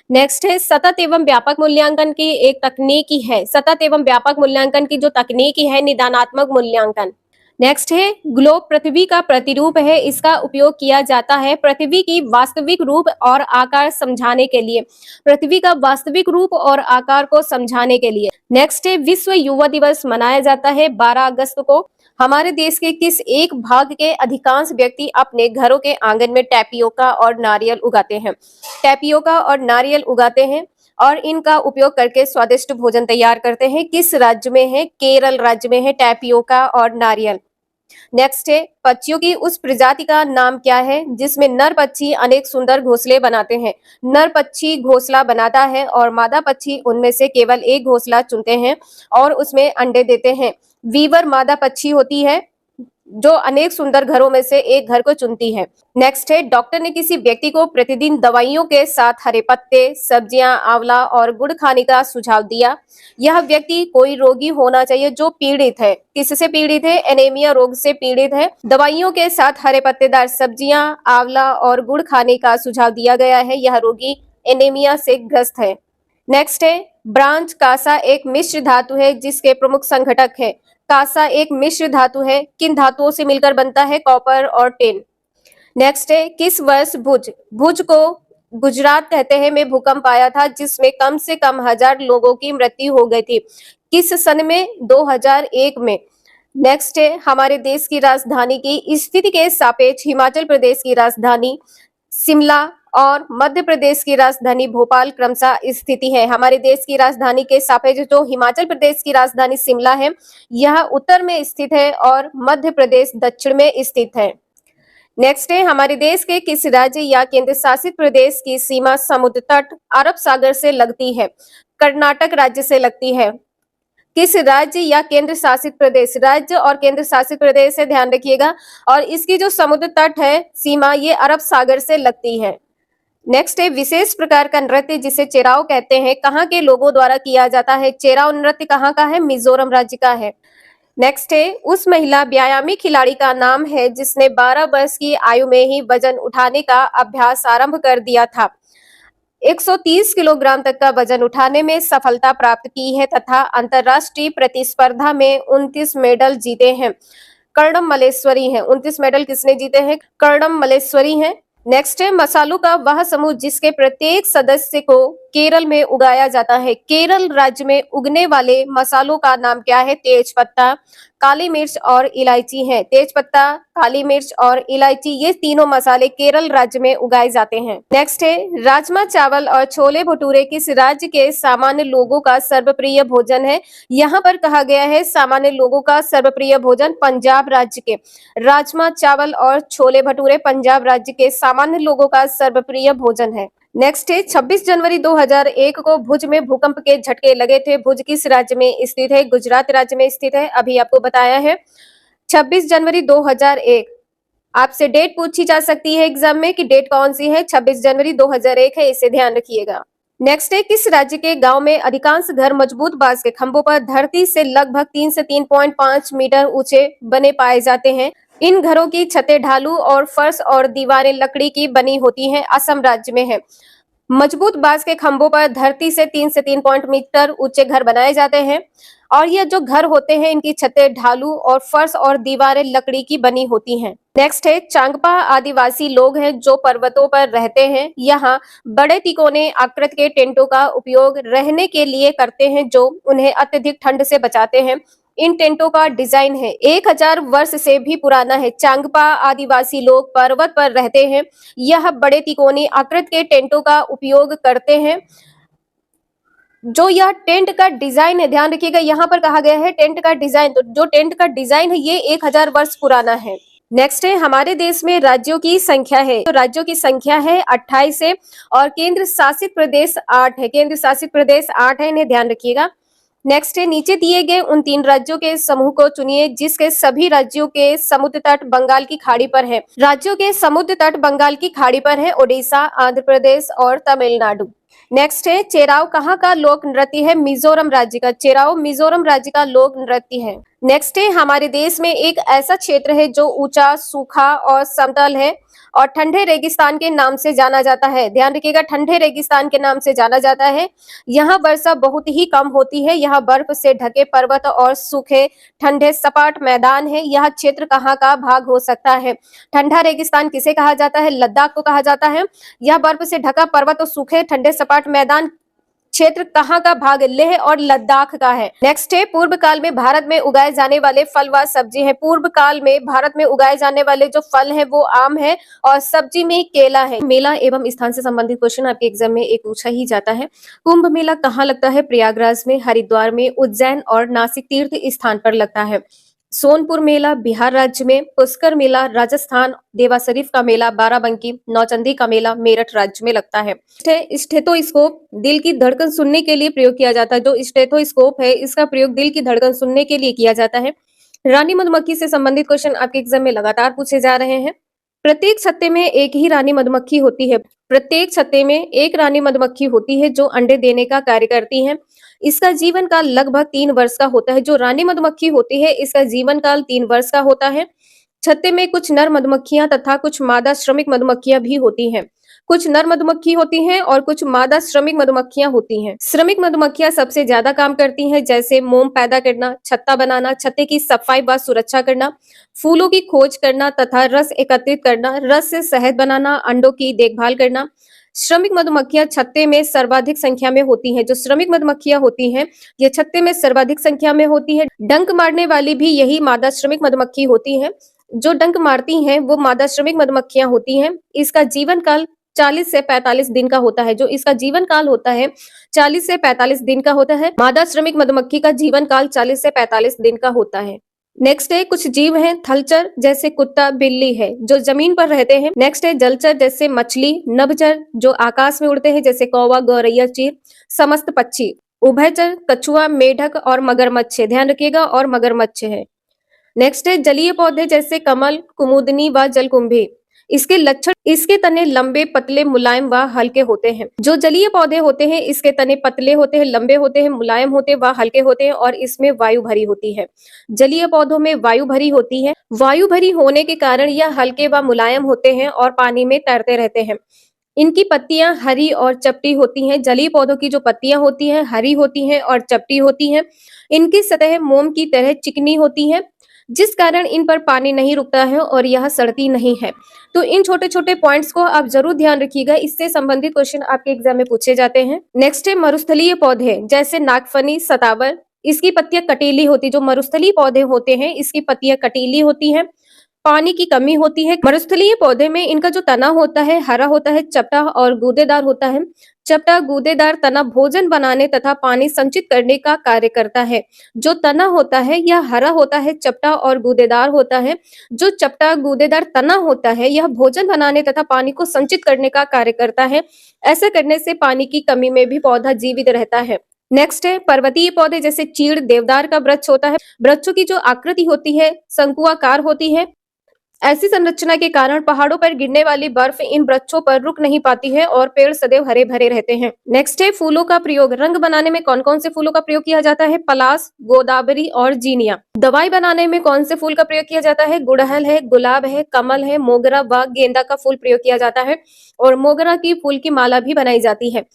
नेक्स्ट है सतत एवं व्यापक मूल्यांकन की एक तकनीकी है। सतत एवं व्यापक मूल्यांकन की जो तकनीकी है निदानात्मक मूल्यांकन। नेक्स्ट है ग्लोब पृथ्वी का प्रतिरूप है। इसका उपयोग किया जाता है पृथ्वी की वास्तविक रूप और आकार समझाने के लिए। पृथ्वी का वास्तविक रूप और आकार को समझाने के लिए। नेक्स्ट है विश्व युवा दिवस मनाया जाता है 12 अगस्त को। हमारे देश के किस एक भाग के अधिकांश व्यक्ति अपने घरों के आंगन में टैपियोका और नारियल उगाते हैं? टैपियोका और नारियल उगाते हैं और इनका उपयोग करके स्वादिष्ट भोजन तैयार करते हैं। किस राज्य में है? केरल राज्य में है टैपियोका और नारियल। नेक्स्ट है पक्षियों की उस प्रजाति का नाम क्या है जिसमें नर पक्षी अनेक सुंदर घोंसले बनाते हैं? नर पक्षी घोंसला बनाता है और मादा पक्षी उनमें से केवल एक घोंसला चुनते हैं और उसमें अंडे देते हैं। वीवर मादा पक्षी होती है जो अनेक सुंदर घरों में से एक घर को चुनती है। नेक्स्ट है डॉक्टर ने किसी व्यक्ति को प्रतिदिन दवाइयों के साथ हरे पत्ते, सब्जियां, आंवला और गुड़ खाने का सुझाव दिया। यह व्यक्ति कोई रोगी होना चाहिए जो पीड़ित है। किससे पीड़ित है? एनीमिया रोग से पीड़ित है। दवाइयों के साथ हरे पत्तेदार सब्जियां, आंवला और गुड़ खाने का सुझाव दिया गया है। यह रोगी एनीमिया से ग्रस्त है। नेक्स्ट है ब्रांच कांसा एक मिश्र धातु है जिसके प्रमुख संघटक है। कांसा एक मिश्र धातु है। किन धातुओं से मिलकर बनता है? कॉपर और टिन। नेक्स्ट है किस वर्ष भुज को गुजरात कहते हैं में भूकंप आया था जिसमें कम से कम 1000 लोगों की मृत्यु हो गई थी? किस सन में? 2001 में। नेक्स्ट है हमारे देश की राजधानी की स्थिति के सापेक्ष हिमाचल प्रदेश की राजधानी शिमला और मध्य प्रदेश की राजधानी भोपाल क्रमशः स्थिति है। हमारे देश की राजधानी के सापेक्ष जो हिमाचल प्रदेश की राजधानी शिमला है यह उत्तर में स्थित है और मध्य प्रदेश दक्षिण में स्थित है। नेक्स्ट है हमारे देश के किस राज्य या केंद्र शासित प्रदेश की सीमा समुद्र तट अरब सागर से लगती है? कर्नाटक राज्य से लगती है। किस राज्य या केंद्र शासित प्रदेश? राज्य और केंद्र शासित प्रदेश है, ध्यान रखिएगा। और इसकी जो समुद्र तट है सीमा ये अरब सागर से लगती है। नेक्स्ट है विशेष प्रकार का नृत्य जिसे चेराव कहते हैं कहाँ के लोगों द्वारा किया जाता है? चेराव नृत्य कहाँ का है? मिजोरम राज्य का है। नेक्स्ट है उस महिला व्यायामी खिलाड़ी का नाम है जिसने 12 वर्ष की आयु में ही वजन उठाने का अभ्यास आरंभ कर दिया था। 130 किलोग्राम तक का वजन उठाने में सफलता प्राप्त की है तथा अंतरराष्ट्रीय प्रतिस्पर्धा में 29 मेडल जीते हैं। कर्णम मल्लेश्वरी हैं। 29 मेडल किसने जीते हैं? कर्णम मल्लेश्वरी हैं। नेक्स्ट है मसालों का वह समूह जिसके प्रत्येक सदस्य को केरल में उगाया जाता है। केरल राज्य में उगने वाले मसालों का नाम क्या है? तेज पत्ता, काली मिर्च और इलायची है। तेज पत्ता, काली मिर्च और इलायची ये तीनों मसाले केरल राज्य में उगाए जाते हैं। नेक्स्ट है राजमा चावल और छोले भटूरे किस राज्य के सामान्य लोगों का सर्वप्रिय भोजन है? यहाँ पर कहा गया है सामान्य लोगों का सर्वप्रिय भोजन पंजाब राज्य के। राजमा चावल और छोले भटूरे पंजाब राज्य के सामान्य लोगों का सर्वप्रिय भोजन है। नेक्स्ट है 26 जनवरी 2001 को भुज में भूकंप के झटके लगे थे। भुज किस राज्य में स्थित है? गुजरात राज्य में स्थित है। अभी आपको बताया है 26 जनवरी 2001। आपसे डेट पूछी जा सकती है एग्जाम में कि डेट कौन सी है? 26 जनवरी 2001 है, इसे ध्यान रखिएगा। नेक्स्ट है किस राज्य के गांव में अधिकांश घर मजबूत बांस के खंभों पर धरती से लगभग 3 से 3.5 मीटर ऊंचे बने पाए जाते हैं? इन घरों की छतें ढालू और फर्श और दीवारें लकड़ी की बनी होती हैं। असम राज्य में है। मजबूत बांस के खंभों पर धरती से 3 से 3 मीटर ऊंचे घर बनाए जाते हैं और ये जो घर होते हैं इनकी छतें ढालू और फर्श और दीवारें लकड़ी की बनी होती हैं। नेक्स्ट है चांगपा आदिवासी लोग हैं जो पर्वतों पर रहते हैं। यहाँ बड़े तिकोने आकृति के टेंटों का उपयोग रहने के लिए करते हैं जो उन्हें अत्यधिक ठंड से बचाते हैं। इन टेंटों का डिजाइन है 1000 वर्ष से भी पुराना है। चांगपा आदिवासी लोग पर्वत पर रहते हैं। यह बड़े तिकोनी आकृति के टेंटों का उपयोग करते हैं। जो यह टेंट का डिजाइन है, ध्यान रखिएगा, यहाँ पर कहा गया है टेंट का डिजाइन, तो जो टेंट का डिजाइन है ये 1000 वर्ष पुराना है। नेक्स्ट है हमारे देश में राज्यों की संख्या है, तो राज्यों की संख्या है 28 है और केंद्र शासित प्रदेश 8 है। केंद्र शासित प्रदेश 8 है, इन्हें ध्यान रखिएगा। नेक्स्ट है नीचे दिए गए उन 3 राज्यों के समूह को चुनिए जिसके सभी राज्यों के समुद्र तट बंगाल की खाड़ी पर है। राज्यों के समुद्र तट बंगाल की खाड़ी पर है ओडिशा, आंध्र प्रदेश और तमिलनाडु। नेक्स्ट है चेराव कहाँ का लोक नृत्य है? मिजोरम राज्य का। चेराव मिजोरम राज्य का लोक नृत्य है। नेक्स्ट है हमारे देश में एक ऐसा क्षेत्र है जो ऊंचा, सूखा और समतल है और ठंडे रेगिस्तान के नाम से जाना जाता है। ध्यान रखिएगा, ठंडे रेगिस्तान के नाम से जाना जाता है। यहाँ वर्षा बहुत ही कम होती है। यहाँ बर्फ से ढके पर्वत और सूखे ठंडे सपाट मैदान है। यह क्षेत्र कहाँ का भाग हो सकता है? ठंडा रेगिस्तान किसे कहा जाता है? लद्दाख को कहा जाता है। यह बर्फ से ढका पर्वत और सूखे ठंडे सपाट मैदान क्षेत्र कहाँ का भाग? लेह और लद्दाख का है। नेक्स्ट है पूर्व काल में भारत में उगाए जाने वाले फल व सब्जी है। पूर्व काल में भारत में उगाए जाने वाले जो फल है वो आम है और सब्जी में केला है। मेला एवं स्थान से संबंधित क्वेश्चन आपके एग्जाम में एक पूछा ही जाता है। कुंभ मेला कहाँ लगता है? प्रयागराज में, हरिद्वार में, उज्जैन और नासिक तीर्थ स्थान पर लगता है। सोनपुर मेला बिहार राज्य में, पुष्कर मेला राजस्थान, देवा शरीफ का मेला बाराबंकी, नौचंदी का मेला मेरठ राज्य में लगता है। स्टेथोस्कोप दिल की धड़कन सुनने के लिए प्रयोग किया जाता है। जो स्टेथोस्कोप है इसका प्रयोग दिल की धड़कन सुनने के लिए किया जाता है। रानी मधुमक्खी से संबंधित क्वेश्चन आपके एग्जाम में लगातार पूछे जा रहे हैं। प्रत्येक छत्ते में एक ही रानी मधुमक्खी होती है। प्रत्येक छत्ते में एक रानी मधुमक्खी होती है जो अंडे देने का कार्य करती है। इसका जीवन काल लगभग 3 वर्ष का होता है। जो रानी मधुमक्खी होती है इसका जीवन काल 3 वर्ष का होता है। छत्ते में कुछ नर मधुमक्खियां तथा कुछ मादा श्रमिक मधुमक्खियां भी होती हैं। कुछ नर मधुमक्खी होती हैं और कुछ मादा श्रमिक मधुमक्खियां होती हैं। श्रमिक मधुमक्खियां सबसे ज्यादा काम करती हैं, जैसे मोम पैदा करना, छत्ता बनाना, छत्ते की सफाई व सुरक्षा करना, फूलों की खोज करना तथा रस एकत्रित करना, रस से शहद बनाना, अंडों की देखभाल करना। श्रमिक मधुमक्खियां छत्ते में सर्वाधिक संख्या में होती हैं। जो श्रमिक मधुमक्खियां होती हैं ये छत्ते में सर्वाधिक संख्या में होती है। डंक मारने वाली भी यही मादा श्रमिक मधुमक्खी होती है। जो डंक मारती हैं वो मादा श्रमिक मधुमक्खियां होती हैं। इसका जीवन काल 40 से 45 दिन का होता है। जो इसका जीवन काल होता है 40 से 45 दिन का होता है। मादा श्रमिक मधुमक्खी का जीवन काल 40 से 45 दिन का होता है। नेक्स्ट है कुछ जीव हैं थलचर जैसे कुत्ता, बिल्ली है जो जमीन पर रहते हैं। नेक्स्ट है जलचर जैसे मछली, नभचर जो आकाश में उड़ते हैं जैसे कौवा, गौरैया, चील, समस्त पक्षी। उभयचर कछुआ, मेढक और मगरमच्छ है। ध्यान रखिएगा, और मगरमच्छ है। नेक्स्ट है जलीय पौधे जैसे कमल, कुमुदनी व जलकुंभी। इसके लक्षण इसके तने लंबे, पतले, मुलायम व हल्के होते हैं। जो जलीय पौधे होते हैं इसके तने पतले होते हैं, लंबे होते हैं, मुलायम होते हैं व हल्के होते हैं और इसमें वायु भरी होती है। जलीय पौधों में वायु भरी होती है। वायु भरी होने के कारण यह हल्के व मुलायम होते हैं और पानी में तैरते रहते हैं। इनकी पत्तियां हरी और चपटी होती हैं। जलीय पौधों की जो पत्तियां होती हैं हरी होती हैं और चपटी होती हैं। इनकी सतह मोम की तरह चिकनी होती है जिस कारण इन पर पानी नहीं रुकता है और यह सड़ती नहीं है। तो इन छोटे छोटे पॉइंट्स को आप जरूर ध्यान रखिएगा, इससे संबंधित क्वेश्चन आपके एग्जाम में पूछे जाते हैं। नेक्स्ट है मरुस्थलीय पौधे जैसे नागफनी, सतावर। इसकी पत्तियां कटीली होती, जो मरुस्थलीय पौधे होते हैं इसकी पत्तियां कटीली होती हैं। पानी की कमी होती है। मरुस्थलीय पौधे में इनका जो तना होता है हरा होता है, चपटा और गूदेदार होता है। चपटा गूदेदार तना भोजन बनाने तथा पानी संचित करने का कार्य करता है। जो तना होता है यह हरा होता है, चपटा और गूदेदार होता है। जो चपटा गूदेदार तना होता है यह भोजन बनाने तथा पानी को संचित करने का कार्य करता है। ऐसा करने से पानी की कमी में भी पौधा जीवित रहता है। नेक्स्ट है पर्वतीय पौधे जैसे चीड़, देवदार का वृक्ष होता है। वृक्षों की जो आकृति होती है शंकुआकार होती है। ऐसी संरचना के कारण पहाड़ों पर गिरने वाली बर्फ इन वृक्षों पर रुक नहीं पाती है और पेड़ सदैव हरे भरे रहते हैं। नेक्स्ट है फूलों का प्रयोग। रंग बनाने में कौन कौन से फूलों का प्रयोग किया जाता है? पलाश, गोदावरी और जीनिया। दवाई बनाने में कौन से फूल का प्रयोग किया जाता है? गुड़हल है, गुलाब है, कमल है, मोगरा व गेंदा का फूल प्रयोग किया जाता है और मोगरा की फूल की माला भी बनाई जाती है।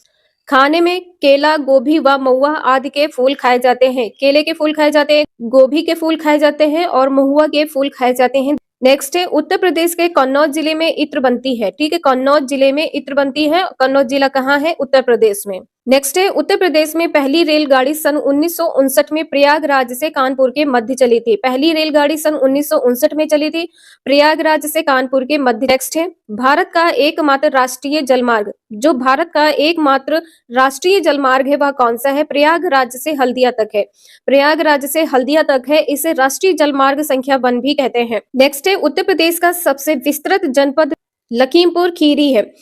खाने में केला, गोभी व महुआ आदि के फूल खाए जाते हैं। केले के फूल खाए जाते हैं, गोभी के फूल खाए जाते हैं और महुआ के फूल खाए जाते हैं। नेक्स्ट है उत्तर प्रदेश के कन्नौज जिले में इत्र बनती है। ठीक है, कन्नौज जिले में इत्र बनती है। कन्नौज जिला कहाँ है? उत्तर प्रदेश में। नेक्स्ट है उत्तर प्रदेश में पहली रेलगाड़ी सन 1959 में प्रयागराज से कानपुर के मध्य चली थी। पहली रेलगाड़ी सन 1959 में चली थी प्रयागराज से कानपुर के मध्य। नेक्स्ट है भारत का एकमात्र राष्ट्रीय जलमार्ग। जो भारत का एकमात्र राष्ट्रीय जलमार्ग है वह कौन सा है? प्रयागराज से हल्दिया तक है। प्रयागराज से हल्दिया तक है। इसे राष्ट्रीय जलमार्ग संख्या 1 भी कहते हैं। नेक्स्ट है उत्तर प्रदेश का सबसे विस्तृत जनपद लखीमपुर खीरी है।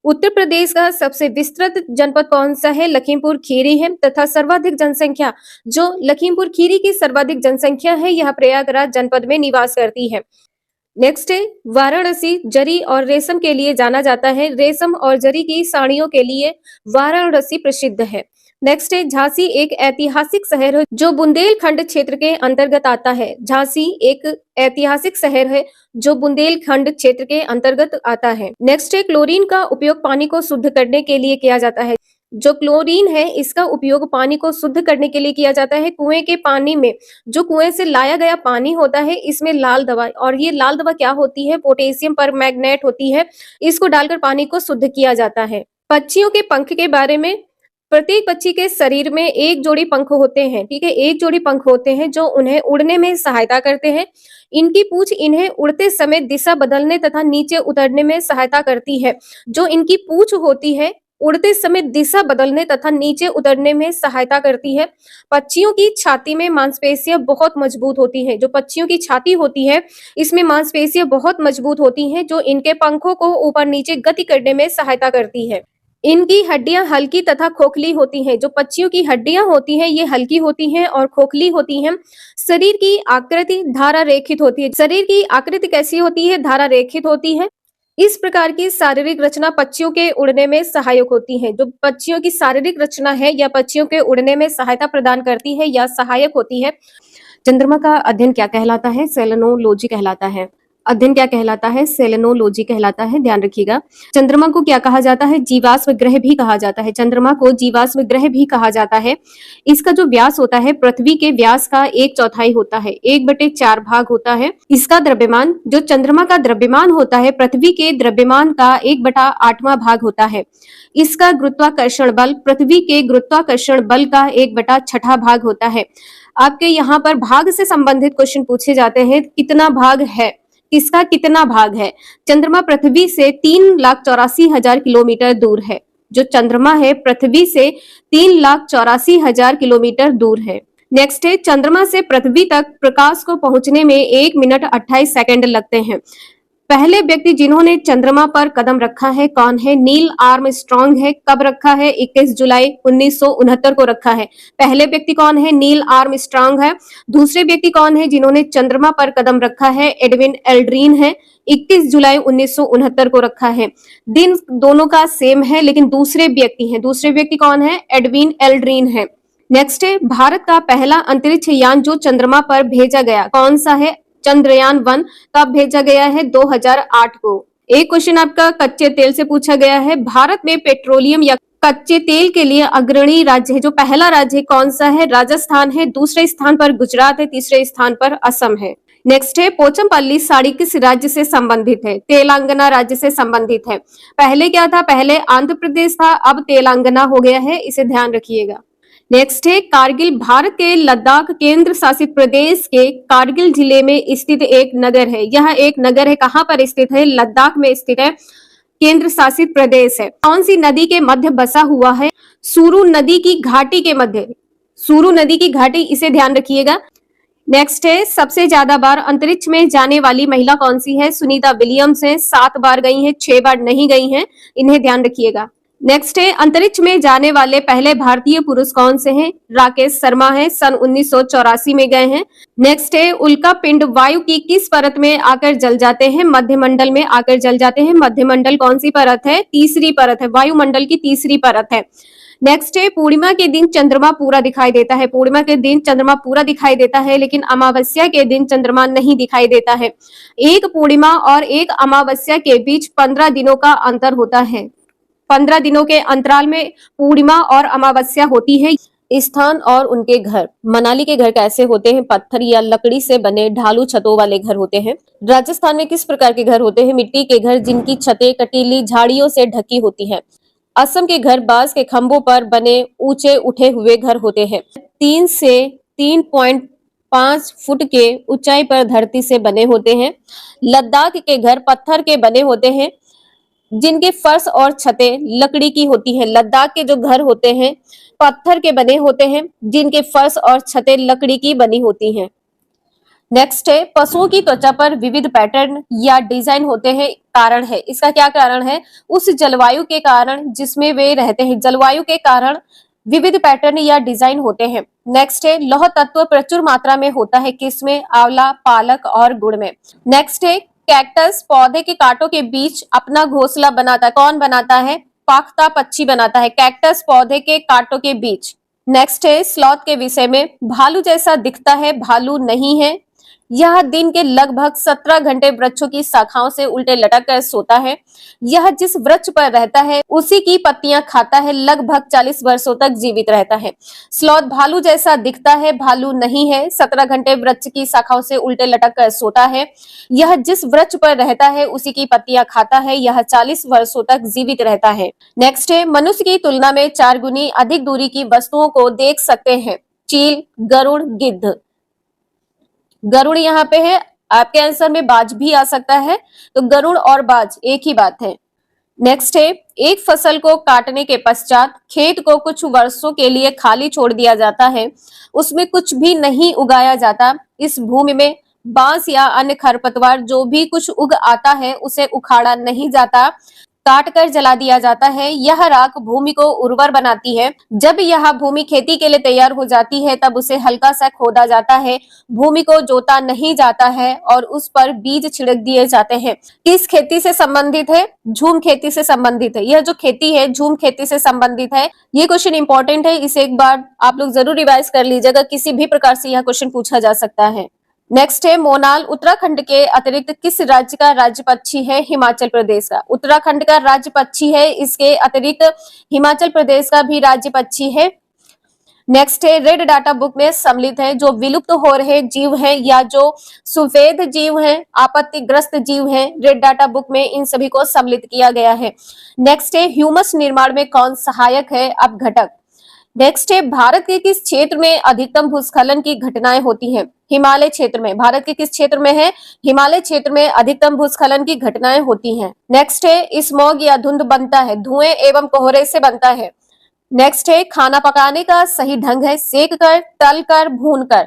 उत्तर प्रदेश का सबसे विस्तृत जनपद कौन सा है? लखीमपुर खीरी है तथा सर्वाधिक जनसंख्या जो लखीमपुर खीरी की सर्वाधिक जनसंख्या है यह प्रयागराज जनपद में निवास करती है। नेक्स्ट है वाराणसी जरी और रेशम के लिए जाना जाता है। रेशम और जरी की साड़ियों के लिए वाराणसी प्रसिद्ध है। नेक्स्ट है झांसी एक ऐतिहासिक शहर है जो बुंदेलखंड क्षेत्र के अंतर्गत आता है। झांसी एक ऐतिहासिक शहर है जो बुंदेलखंड क्षेत्र के अंतर्गत आता है। नेक्स्ट है क्लोरीन का उपयोग पानी को शुद्ध करने के लिए किया जाता है। जो क्लोरीन है इसका उपयोग पानी को शुद्ध करने के लिए किया जाता है। कुएं के पानी में जो कुएं से लाया गया पानी होता है इसमें लाल दवा, और ये लाल दवा क्या होती है? पोटेशियम परमैंगनेट होती है। इसको डालकर पानी को शुद्ध किया जाता है। पक्षियों के पंख के बारे में, प्रत्येक पक्षी के शरीर में एक जोड़ी पंख होते हैं। ठीक है, एक जोड़ी पंख होते हैं जो उन्हें उड़ने में सहायता करते हैं। इनकी पूंछ इन्हें उड़ते समय दिशा बदलने तथा नीचे उतरने में सहायता करती है। जो इनकी पूंछ होती है उड़ते समय दिशा बदलने तथा नीचे उतरने में सहायता करती है। पक्षियों की छाती में मांसपेशियां बहुत मजबूत होती हैं। जो पक्षियों की छाती होती है इसमें मांसपेशियां बहुत मजबूत होती हैं जो इनके पंखों को ऊपर नीचे गति करने में सहायता करती है। इनकी हड्डियां हल्की तथा खोखली होती हैं। जो पक्षियों की हड्डियां होती हैं ये हल्की होती हैं और खोखली होती हैं। शरीर की आकृति धारा रेखित होती है। शरीर की आकृति कैसी होती है? धारा रेखित होती है। इस प्रकार की शारीरिक रचना पक्षियों के उड़ने में सहायक होती है। जो पक्षियों की शारीरिक रचना है या पक्षियों के उड़ने में सहायता प्रदान करती है या सहायक होती है। चंद्रमा का अध्ययन क्या कहलाता है? सेलेनोलॉजी कहलाता है। अध्ययन क्या कहलाता है? सेलेनोलॉजी कहलाता है, ध्यान रखिएगा। चंद्रमा को क्या कहा जाता है? जीवाश्म ग्रह भी कहा जाता है। चंद्रमा को जीवाश्म ग्रह भी कहा जाता है। इसका जो व्यास होता है पृथ्वी के व्यास का 1/4 होता है, 1/4 भाग होता है। इसका द्रव्यमान, जो चंद्रमा का द्रव्यमान होता है पृथ्वी के द्रव्यमान का 1/8वां भाग होता है। इसका गुरुत्वाकर्षण बल पृथ्वी के गुरुत्वाकर्षण बल का 1/6 भाग होता है। आपके यहाँ पर भाग से संबंधित क्वेश्चन पूछे जाते हैं। कितना भाग है, किसका कितना भाग है? चंद्रमा पृथ्वी से 3,84,000 किलोमीटर दूर है। जो चंद्रमा है पृथ्वी से 3,84,000 किलोमीटर दूर है। नेक्स्ट है चंद्रमा से पृथ्वी तक प्रकाश को पहुंचने में 1 मिनट 28 सेकंड लगते हैं। पहले व्यक्ति जिन्होंने चंद्रमा पर कदम रखा है कौन है? नील आर्मस्ट्रॉन्ग है। कब रखा है? 21 जुलाई 1969 को रखा है। पहले व्यक्ति कौन है? नील आर्मस्ट्रॉन्ग है। दूसरे व्यक्ति कौन है जिन्होंने चंद्रमा पर कदम रखा है? एडविन एल्ड्रिन है। 21 जुलाई 1969 को रखा है। दिन दोनों का सेम है लेकिन दूसरे व्यक्ति हैं। दूसरे व्यक्ति कौन है? एडविन एल्ड्रिन है। नेक्स्ट है भारत का पहला अंतरिक्ष यान जो चंद्रमा पर भेजा गया कौन सा है? चंद्रयान 1 कब भेजा गया है? 2008 को। एक क्वेश्चन आपका कच्चे तेल से पूछा गया है। भारत में पेट्रोलियम या कच्चे तेल के लिए अग्रणी राज्य है, जो पहला राज्य कौन सा है? राजस्थान है। दूसरे स्थान पर गुजरात है। तीसरे स्थान पर असम है। नेक्स्ट है पोचमपल्ली साड़ी किस राज्य से संबंधित है? तेलंगाना राज्य से संबंधित है। पहले क्या था? पहले आंध्र प्रदेश था, अब तेलंगाना हो गया है, इसे ध्यान रखिएगा। नेक्स्ट है कारगिल भारत के लद्दाख केंद्र शासित प्रदेश के कारगिल जिले में स्थित एक नगर है। यह एक नगर है, कहां पर स्थित है? लद्दाख में स्थित है, केंद्र शासित प्रदेश है। कौन सी नदी के मध्य बसा हुआ है? सुरु नदी की घाटी के मध्य, सुरु नदी की घाटी, इसे ध्यान रखिएगा। नेक्स्ट है सबसे ज्यादा बार अंतरिक्ष में जाने वाली महिला कौन सी है? सुनीता विलियम्स है। 7 बार गई हैं, 6 बार नहीं गई हैं, इन्हें ध्यान रखिएगा। नेक्स्ट है, अंतरिक्ष में जाने वाले पहले भारतीय पुरुष कौन से हैं? राकेश शर्मा है, सन 1984 में गए हैं। नेक्स्ट है, उल्का पिंड वायु की किस परत में आकर जल जाते हैं? मध्यमंडल में आकर जल जाते हैं। मध्यमंडल कौन सी परत है? तीसरी परत है, वायुमंडल की तीसरी परत है। नेक्स्ट है, पूर्णिमा के दिन चंद्रमा पूरा दिखाई देता है। पूर्णिमा के दिन चंद्रमा पूरा दिखाई देता है, लेकिन अमावस्या के दिन चंद्रमा नहीं दिखाई देता है। एक पूर्णिमा और एक अमावस्या के बीच 15 दिनों का अंतर होता है। 15 दिनों के अंतराल में पूर्णिमा और अमावस्या होती है। स्थान और उनके घर। मनाली के घर कैसे होते हैं? पत्थर या लकड़ी से बने ढालू छतों वाले घर होते हैं। राजस्थान में किस प्रकार के घर होते हैं? मिट्टी के घर जिनकी छतें कटीली झाड़ियों से ढकी होती हैं। असम के घर बांस के खंभों पर बने ऊंचे उठे हुए घर होते हैं। 3 से 3.5 फुट के ऊंचाई पर धरती से बने होते हैं। लद्दाख के घर पत्थर के बने होते हैं जिनके फर्श और छतें लकड़ी की होती हैं। लद्दाख के जो घर होते हैं पत्थर के बने होते हैं जिनके फर्श और छतें लकड़ी की बनी होती हैं। नेक्स्ट है, पशुओं की त्वचा पर विविध पैटर्न या डिजाइन होते हैं, कारण है। इसका क्या कारण है? उस जलवायु के कारण जिसमें वे रहते हैं, जलवायु के कारण विविध पैटर्न या डिजाइन होते हैं। नेक्स्ट है, लौह तत्व प्रचुर मात्रा में होता है किसमें? आंवला, पालक और गुड़ में। नेक्स्ट है, कैक्टस पौधे के कांटों के बीच अपना घोंसला बनाता है। कौन बनाता है? पाखता पक्षी बनाता है, कैक्टस पौधे के कांटों के बीच। नेक्स्ट है, स्लॉथ के विषय में, भालू जैसा दिखता है, भालू नहीं है। यह दिन के लगभग 17 घंटे वृक्षों की शाखाओं से उल्टे लटक कर सोता है। यह जिस वृक्ष पर रहता है उसी की पत्तियां खाता है, लगभग 40 वर्षों तक जीवित रहता है। स्लॉथ भालू जैसा दिखता है, भालू नहीं है। 17 घंटे वृक्ष की शाखाओं से उल्टे लटक कर सोता है। यह जिस वृक्ष पर रहता है उसी की पत्तियां खाता है। यह 40 वर्षों तक जीवित रहता है। नेक्स्ट है, मनुष्य की तुलना में 4 गुनी अधिक दूरी की वस्तुओं को देख सकते हैं। चील, गरुड़, गिद्ध। गरुड़ यहाँ पे है, आपके आंसर में बाज भी आ सकता है, तो गरुड़ और बाज एक ही बात है। नेक्स्ट है, एक फसल को काटने के पश्चात खेत को कुछ वर्षों के लिए खाली छोड़ दिया जाता है, उसमें कुछ भी नहीं उगाया जाता। इस भूमि में बांस या अन्य खरपतवार जो भी कुछ उग आता है उसे उखाड़ा नहीं जाता, काट कर जला दिया जाता है। यह राख भूमि को उर्वर बनाती है। जब यह भूमि खेती के लिए तैयार हो जाती है तब उसे हल्का सा खोदा जाता है। भूमि को जोता नहीं जाता है और उस पर बीज छिड़क दिए जाते हैं। किस खेती से संबंधित है? झूम खेती से संबंधित है। यह जो खेती है झूम खेती से संबंधित है। ये क्वेश्चन इंपॉर्टेंट है, इसे एक बार आप लोग जरूर रिवाइज कर लीजिएगा, किसी भी प्रकार से यह क्वेश्चन पूछा जा सकता है। नेक्स्ट है, मोनाल उत्तराखंड के अतिरिक्त किस राज्य का राज्य पक्षी है? हिमाचल प्रदेश का। उत्तराखंड का राज्य पक्षी है, इसके अतिरिक्त हिमाचल प्रदेश का भी राज्य पक्षी है। नेक्स्ट है, रेड डाटा बुक में सम्मिलित है जो विलुप्त हो रहे जीव हैं या जो सुवेद जीव हैं, आपत्तिग्रस्त जीव हैं, रेड डाटा बुक में इन सभी को सम्मिलित किया गया है। नेक्स्ट है, ह्यूमस निर्माण में कौन सहायक है? अपघटक। नेक्स्ट है, भारत के किस क्षेत्र में अधिकतम भूस्खलन की घटनाएं होती हैं? हिमालय क्षेत्र में। भारत के किस क्षेत्र में है? हिमालय क्षेत्र में अधिकतम भूस्खलन की घटनाएं होती हैं। नेक्स्ट है, स्मॉग या धुंध बनता है, धुएं एवं कोहरे से बनता है। नेक्स्ट है, खाना पकाने का सही ढंग है सेक कर, तल कर, भून कर।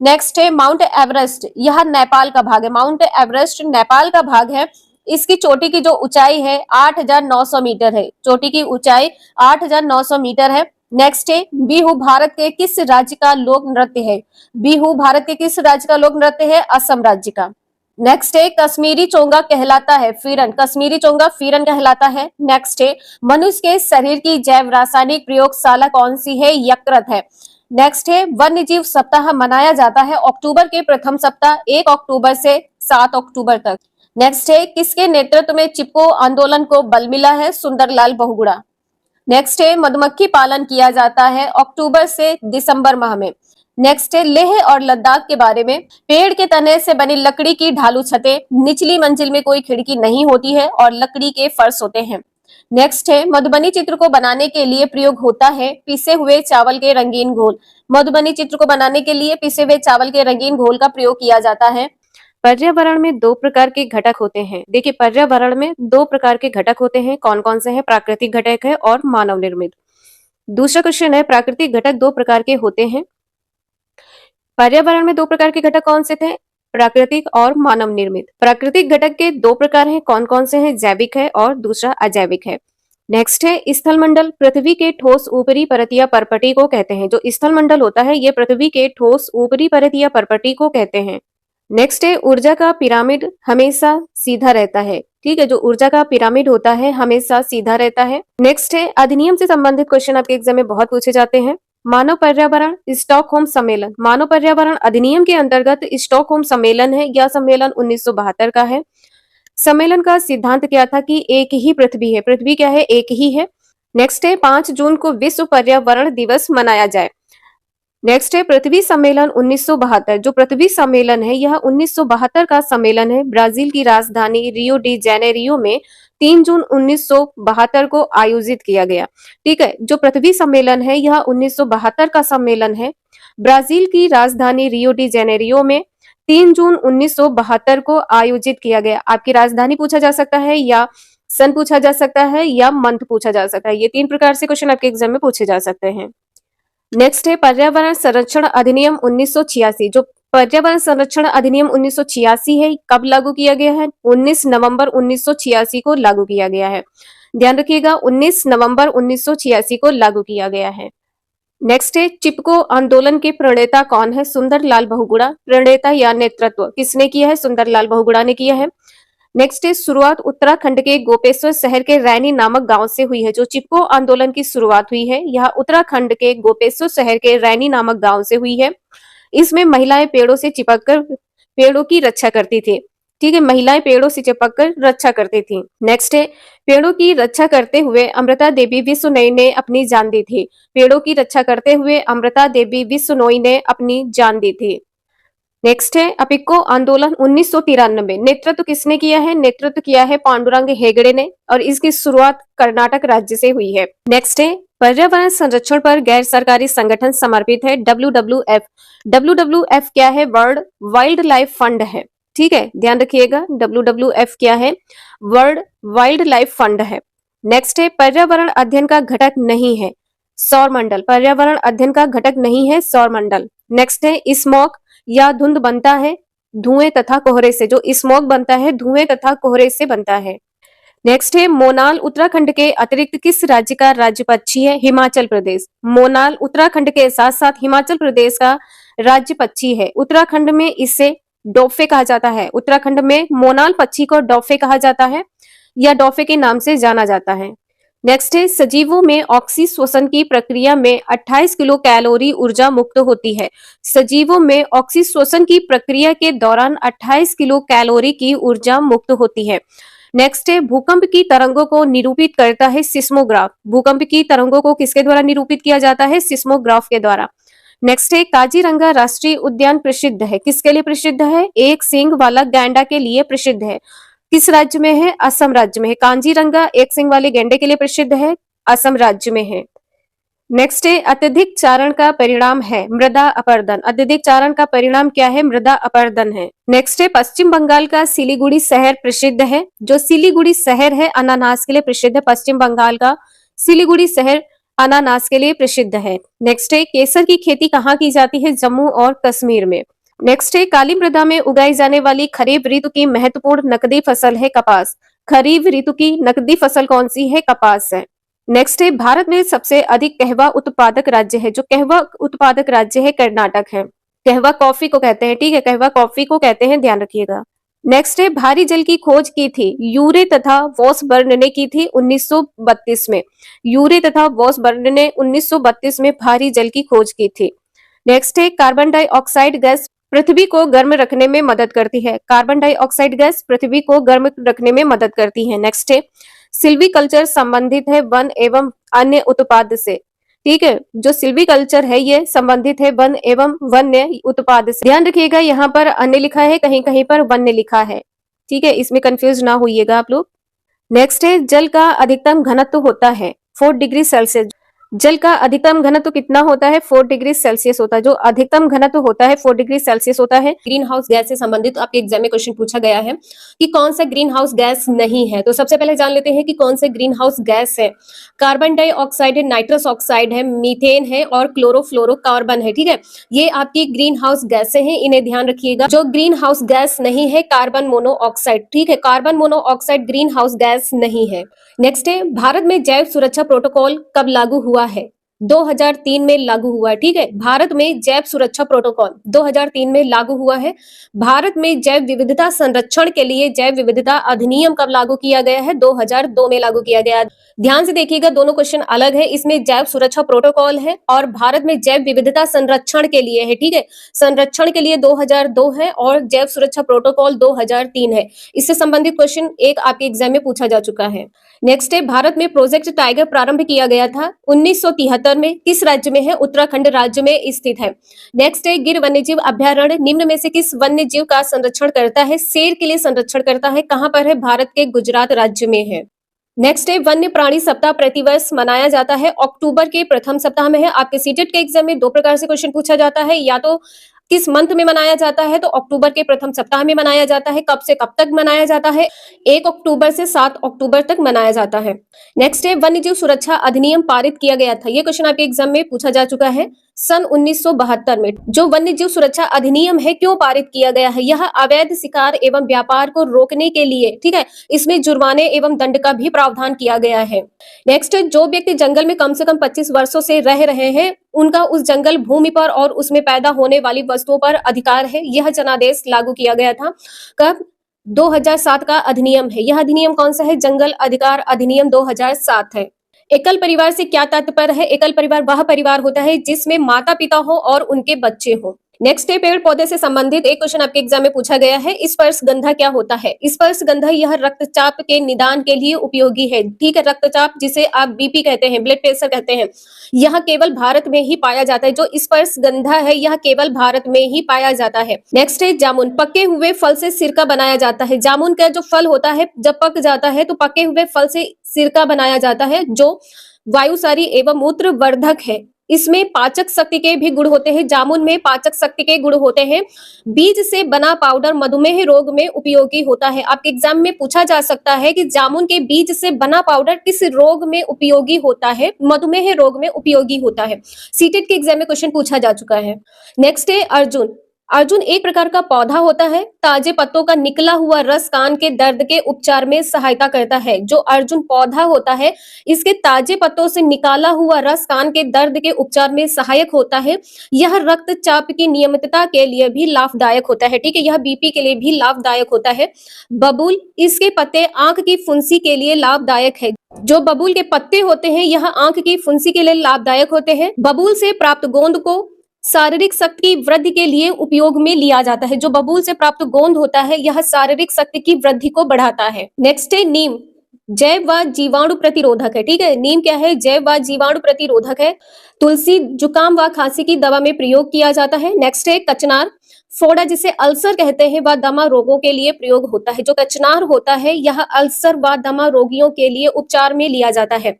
नेक्स्ट है, माउंट एवरेस्ट, यह नेपाल का भाग है। माउंट एवरेस्ट नेपाल का भाग है। इसकी चोटी की जो ऊंचाई है 8,900 मीटर है। चोटी की ऊंचाई 8,900 मीटर है। नेक्स्ट है, बिहू भारत के किस राज्य का लोक नृत्य है? बिहू भारत के किस राज्य का लोक नृत्य है? असम राज्य का। नेक्स्ट है, कश्मीरी चोंगा कहलाता है फीरन। कश्मीरी चोंगा फीरन कहलाता है। नेक्स्ट है, मनुष्य के शरीर की जैव रासायनिक प्रयोगशाला कौन सी है? यकृत है। नेक्स्ट है, वन्य जीव सप्ताह मनाया जाता है अक्टूबर के प्रथम सप्ताह 1 अक्टूबर से 7 अक्टूबर तक। नेक्स्ट है, किसके नेतृत्व में चिपको आंदोलन को बल मिला है? सुंदरलाल बहुगुणा। नेक्स्ट है, मधुमक्खी पालन किया जाता है अक्टूबर से दिसंबर माह में। नेक्स्ट है, लेह और लद्दाख के बारे में, पेड़ के तने से बनी लकड़ी की ढालू छतें, निचली मंजिल में कोई खिड़की नहीं होती है और लकड़ी के फर्श होते हैं। नेक्स्ट है, मधुबनी चित्र को बनाने के लिए प्रयोग होता है पिसे हुए चावल के रंगीन घोल। मधुबनी चित्र को बनाने के लिए पिसे हुए चावल के रंगीन घोल का प्रयोग किया जाता है। पर्यावरण में 2 प्रकार के घटक होते हैं। देखिए, पर्यावरण में 2 प्रकार के घटक होते हैं, कौन कौन से हैं? प्राकृतिक घटक है और मानव निर्मित। दूसरा क्वेश्चन है, प्राकृतिक घटक 2 प्रकार के होते हैं। पर्यावरण में 2 प्रकार के घटक कौन से थे? प्राकृतिक और मानव निर्मित। प्राकृतिक घटक के 2 प्रकार हैं, कौन कौन से हैं? जैविक है और दूसरा अजैविक है। नेक्स्ट है स्थलमंडल पृथ्वी के ठोस ऊपरी परत या परपटी को कहते हैं। जो स्थलमंडल होता है ये पृथ्वी के ठोस ऊपरी परत या परपटी को कहते हैं। नेक्स्ट है ऊर्जा का पिरामिड हमेशा सीधा रहता है। ठीक है, जो ऊर्जा का पिरामिड होता है हमेशा सीधा रहता है। नेक्स्ट है अधिनियम से संबंधित क्वेश्चन आपके एग्जाम में बहुत पूछे जाते हैं। मानव पर्यावरण स्टॉकहोम सम्मेलन, मानव पर्यावरण अधिनियम के अंतर्गत स्टॉकहोम सम्मेलन है। यह सम्मेलन 1972 का है। सम्मेलन का सिद्धांत क्या था कि एक ही पृथ्वी है। पृथ्वी क्या है? एक ही है। नेक्स्ट है 5 जून को विश्व पर्यावरण दिवस मनाया जाए। नेक्स्ट है पृथ्वी सम्मेलन 1972। जो पृथ्वी सम्मेलन है यह 1972 का सम्मेलन है। ब्राजील की राजधानी रियो डी जेनेरियो में 3 जून 1972 को आयोजित किया गया। ठीक है, जो पृथ्वी सम्मेलन है यह 1972 का सम्मेलन है। ब्राजील की राजधानी रियो डी जेनेरियो में 3 जून 1972 को आयोजित किया गया। आपकी राजधानी पूछा जा सकता है या सन पूछा जा सकता है या मंथ पूछा जा सकता है। ये 3 प्रकार से क्वेश्चन आपके एग्जाम में पूछे जा सकते हैं। नेक्स्ट है पर्यावरण संरक्षण अधिनियम 1986। जो पर्यावरण संरक्षण अधिनियम 1986 है कब लागू किया गया है? 19 नवंबर 1986 को लागू किया गया है। ध्यान रखिएगा 19 नवंबर 1986 को लागू किया गया है। नेक्स्ट है चिपको आंदोलन के प्रणेता कौन है? सुंदरलाल बहुगुणा। प्रणेता या नेतृत्व किसने किया है? सुंदरलाल बहुगुणा ने किया है। नेक्स्ट है शुरुआत उत्तराखंड के गोपेश्वर शहर के रैनी नामक गांव से हुई है। जो चिपको आंदोलन की शुरुआत हुई है यह उत्तराखंड के गोपेश्वर शहर के रैनी नामक गांव से हुई है। इसमें महिलाएं पेड़ों से चिपककर पेड़ों की रक्षा करती थी। ठीक है, महिलाएं पेड़ों से चिपककर रक्षा करती थी। नेक्स्ट है पेड़ों की रक्षा करते हुए अमृता देवी विश्नोई ने अपनी जान दी थी। पेड़ों की रक्षा करते हुए अमृता देवी विश्नोई ने अपनी जान दी थी। नेक्स्ट है अपिको आंदोलन 1993। नेतृत्व किसने किया है? नेतृत्व किया है पांडुरंग हेगड़े ने और इसकी शुरुआत कर्नाटक राज्य से हुई है। नेक्स्ट है पर्यावरण संरक्षण पर गैर सरकारी संगठन समर्पित है WWF। WWF क्या है? वर्ल्ड वाइल्ड लाइफ फंड है। ठीक है, ध्यान रखिएगा WWF क्या है? वर्ल्ड वाइल्ड लाइफ फंड है। नेक्स्ट है पर्यावरण अध्ययन का घटक नहीं है सौरमंडल। पर्यावरण अध्ययन का घटक नहीं है सौरमंडल। नेक्स्ट है स्मॉग या धुंध बनता है धुएं तथा कोहरे से। जो स्मॉग बनता है धुएं तथा कोहरे से बनता है। नेक्स्ट है मोनाल उत्तराखंड के अतिरिक्त किस राज्य का राज्य पक्षी है? हिमाचल प्रदेश। मोनाल उत्तराखंड के साथ साथ हिमाचल प्रदेश का राज्य पक्षी है। उत्तराखंड में इसे डॉफे कहा जाता है। उत्तराखंड में मोनाल पक्षी को डॉफे कहा जाता है या डॉफे के नाम से जाना जाता है। नेक्स्ट है सजीवों में ऑक्सीश्वसन की प्रक्रिया में 28 किलो कैलोरी ऊर्जा मुक्त होती है। सजीवों में ऑक्सीश्वसन की प्रक्रिया के दौरान 28 किलो कैलोरी की ऊर्जा मुक्त होती है। नेक्स्ट है भूकंप की तरंगों को निरूपित करता है सिस्मोग्राफ। भूकंप की तरंगों को किसके द्वारा निरूपित किया जाता है? सिस्मोग्राफ के द्वारा। नेक्स्ट है काजीरंगा राष्ट्रीय उद्यान प्रसिद्ध है। किसके लिए प्रसिद्ध है? एक सींग वाला गैंडा के लिए प्रसिद्ध है। किस राज्य में है? असम राज्य में है। कांजीरंगा एक सिंग वाले गैंडे के लिए प्रसिद्ध है, असम राज्य में है। नेक्स्ट है अत्यधिक चारण का परिणाम है मृदा अपरदन। अत्यधिक चारण का परिणाम क्या है? मृदा अपरदन है। नेक्स्ट है पश्चिम बंगाल का सिलीगुड़ी शहर प्रसिद्ध है। जो सिलीगुड़ी शहर है अनानास के लिए प्रसिद्ध है। पश्चिम बंगाल का सिलीगुड़ी शहर अनानास के लिए प्रसिद्ध है। नेक्स्ट है केसर की खेती कहाँ की जाती है? जम्मू और कश्मीर में। नेक्स्ट है काली मृदा में उगाई जाने वाली खरीफ ऋतु की महत्वपूर्ण नकदी फसल है कपास। खरीफ ऋतु की नकदी फसल कौन सी है? कपास है। नेक्स्ट है भारत में सबसे अधिक कहवा उत्पादक राज्य है। जो कहवा उत्पादक राज्य है कर्नाटक है। कहवा कॉफी को कहते हैं। ठीक है, कहवा कॉफी को कहते हैं, ध्यान रखिएगा। नेक्स्ट है भारी जल की खोज की थी यूरे तथा वॉसबर्न ने की थी 1932 में। यूरे तथा वॉसबर्न ने 1932 में भारी जल की खोज की थी। नेक्स्ट है कार्बन डाइऑक्साइड गैस पृथ्वी को गर्म रखने में मदद करती है। कार्बन डाइऑक्साइड गैस पृथ्वी को गर्म रखने में मदद करती है। नेक्स्ट है सिल्वीकल्चर संबंधित है वन एवं अन्य उत्पाद से। ठीक है, जो सिल्वीकल्चर है ये संबंधित है वन एवं वन्य उत्पाद से। ध्यान रखिएगा यहाँ पर अन्य लिखा है, कहीं कहीं पर वन्य लिखा है। ठीक है, इसमें कंफ्यूज ना होइएगा आप लोग। नेक्स्ट है जल का अधिकतम घनत्व होता है 4 डिग्री सेल्सियस। जल का अधिकतम घनत्व कितना होता है? 4 डिग्री सेल्सियस होता है। जो अधिकतम घनत्व होता है 4 डिग्री सेल्सियस होता है। ग्रीन हाउस गैस से संबंधित आपके एग्जाम में क्वेश्चन पूछा गया है कि कौन सा ग्रीन हाउस गैस नहीं है। तो सबसे पहले जान लेते हैं कि कौन से ग्रीन हाउस गैस है। कार्बन डाइऑक्साइड है, नाइट्रस ऑक्साइड है, मीथेन है और क्लोरोफ्लोरोकार्बन है। ठीक है, ये आपकी ग्रीन हाउस गैसें हैं, इन्हें ध्यान रखिएगा। जो ग्रीन हाउस गैस नहीं है कार्बन मोनोऑक्साइड। ठीक है, carbon monoxide green house gas नहीं है। नेक्स्ट है, भारत में जैव सुरक्षा प्रोटोकॉल कब लागू हुआ है? 2003 में लागू हुआ है। ठीक है, भारत में जैव सुरक्षा प्रोटोकॉल 2003 में लागू हुआ है। भारत में जैव विविधता संरक्षण के लिए जैव विविधता अधिनियम कब लागू किया गया है? 2002 में लागू किया गया। ध्यान से देखिएगा, दोनों क्वेश्चन अलग है। इसमें जैव सुरक्षा प्रोटोकॉल है और भारत में जैव विविधता संरक्षण के लिए है। ठीक है, संरक्षण के लिए 2002 है और जैव सुरक्षा प्रोटोकॉल 2003 है। इससे संबंधित क्वेश्चन एक आपके एग्जाम में पूछा जा चुका है। नेक्स्ट है, भारत में प्रोजेक्ट टाइगर प्रारंभ किया गया था 1973 में। किस राज्य में है? उत्तराखंड राज्य में स्थित है। नेक्स्ट है, गिर वन्यजीव अभ्यारण्य निम्न में से किस वन्य जीव का संरक्षण करता है? शेर के लिए संरक्षण करता है। कहां पर है? भारत के गुजरात राज्य में है। नेक्स्ट है, वन्य प्राणी सप्ताह प्रतिवर्ष मनाया जाता है अक्टूबर के प्रथम सप्ताह में है। आपके सीटेट के एग्जाम में दो प्रकार से क्वेश्चन पूछा जाता है, या तो किस मंथ में मनाया जाता है, तो अक्टूबर के प्रथम सप्ताह में मनाया जाता है। कब से कब तक मनाया जाता है? 1 अक्टूबर से 7 अक्टूबर तक मनाया जाता है। नेक्स्ट है, वन्यजीव सुरक्षा अधिनियम पारित किया गया था। ये क्वेश्चन आपके एग्जाम में पूछा जा चुका है सन 1972 में। जो वन्यजीव सुरक्षा अधिनियम है क्यों पारित किया गया है? यह अवैध शिकार एवं व्यापार को रोकने के लिए, ठीक है, इसमें जुर्माने एवं दंड का भी प्रावधान किया गया है। नेक्स्ट, जो व्यक्ति जंगल में कम से कम 25 वर्षों से रह रहे हैं उनका उस जंगल भूमि पर और उसमें पैदा होने वाली वस्तुओं पर अधिकार है। यह जनादेश लागू किया गया था कब? 2007 का अधिनियम है। यह अधिनियम कौन सा है? जंगल अधिकार अधिनियम 2007 है। एकल परिवार से क्या तात्पर्य है? एकल परिवार वह परिवार होता है जिसमें माता पिता हो और उनके बच्चे हो। नेक्स्ट है, पेड़ पौधे से संबंधित एक क्वेश्चन आपके एग्जाम में पूछा गया है। स्पर्शगंधा क्या होता है? स्पर्शगंधा यह रक्तचाप के निदान के लिए उपयोगी है। ठीक है, रक्तचाप जिसे आप बीपी कहते हैं, ब्लड प्रेशर कहते हैं, यह केवल भारत में ही पाया जाता है। जो स्पर्शगंधा है यह केवल भारत में ही पाया जाता है। नेक्स्ट है, जामुन। पके हुए फल से सिरका बनाया जाता है। जामुन का जो फल होता है जब पक जाता है तो पके हुए फल से सिरका बनाया जाता है जो वायुसारी एवं मूत्र वर्धक है। इसमें पाचक शक्ति के भी गुण होते हैं। जामुन में पाचक शक्ति के गुण होते हैं। बीज से बना पाउडर मधुमेह रोग में उपयोगी होता है। आपके एग्जाम में पूछा जा सकता है कि जामुन के बीज से बना पाउडर किस रोग में उपयोगी होता है? मधुमेह रोग में उपयोगी होता है। सीटेट के एग्जाम में क्वेश्चन पूछा जा चुका है। नेक्स्ट है, अर्जुन। अर्जुन एक प्रकार का पौधा होता है। ताजे पत्तों का निकला हुआ रस कान के दर्द के उपचार में सहायता करता है। जो अर्जुन पौधा होता है इसके ताजे पत्तों से निकाला हुआ रस कान के दर्द के उपचार में सहायक होता है। यह रक्तचाप की नियमितता के लिए भी लाभदायक होता है। ठीक है, यह बीपी के लिए भी लाभदायक होता है। बबूल, इसके पत्ते आंख की फुंसी के लिए लाभदायक है। जो बबूल के पत्ते होते हैं यह आंख की फुंसी के लिए लाभदायक होते हैं। बबूल से प्राप्त गोंद को शारीरिक शक्ति की वृद्धि के लिए उपयोग में लिया जाता है। जो बबूल से प्राप्त गोंद होता है यह शारीरिक शक्ति की वृद्धि को बढ़ाता है। नेक्स्ट है, नीम। जैव व जीवाणु प्रतिरोधक है। ठीक है, नीम क्या है? जैव व जीवाणु प्रतिरोधक है। तुलसी जुकाम व खांसी की दवा में प्रयोग किया जाता है। नेक्स्ट है, कचनार। फोड़ा जिसे अल्सर कहते हैं वह दमा रोगों के लिए प्रयोग होता है। जो कचनार होता है यह अल्सर व दमा रोगियों के लिए उपचार में लिया जाता है।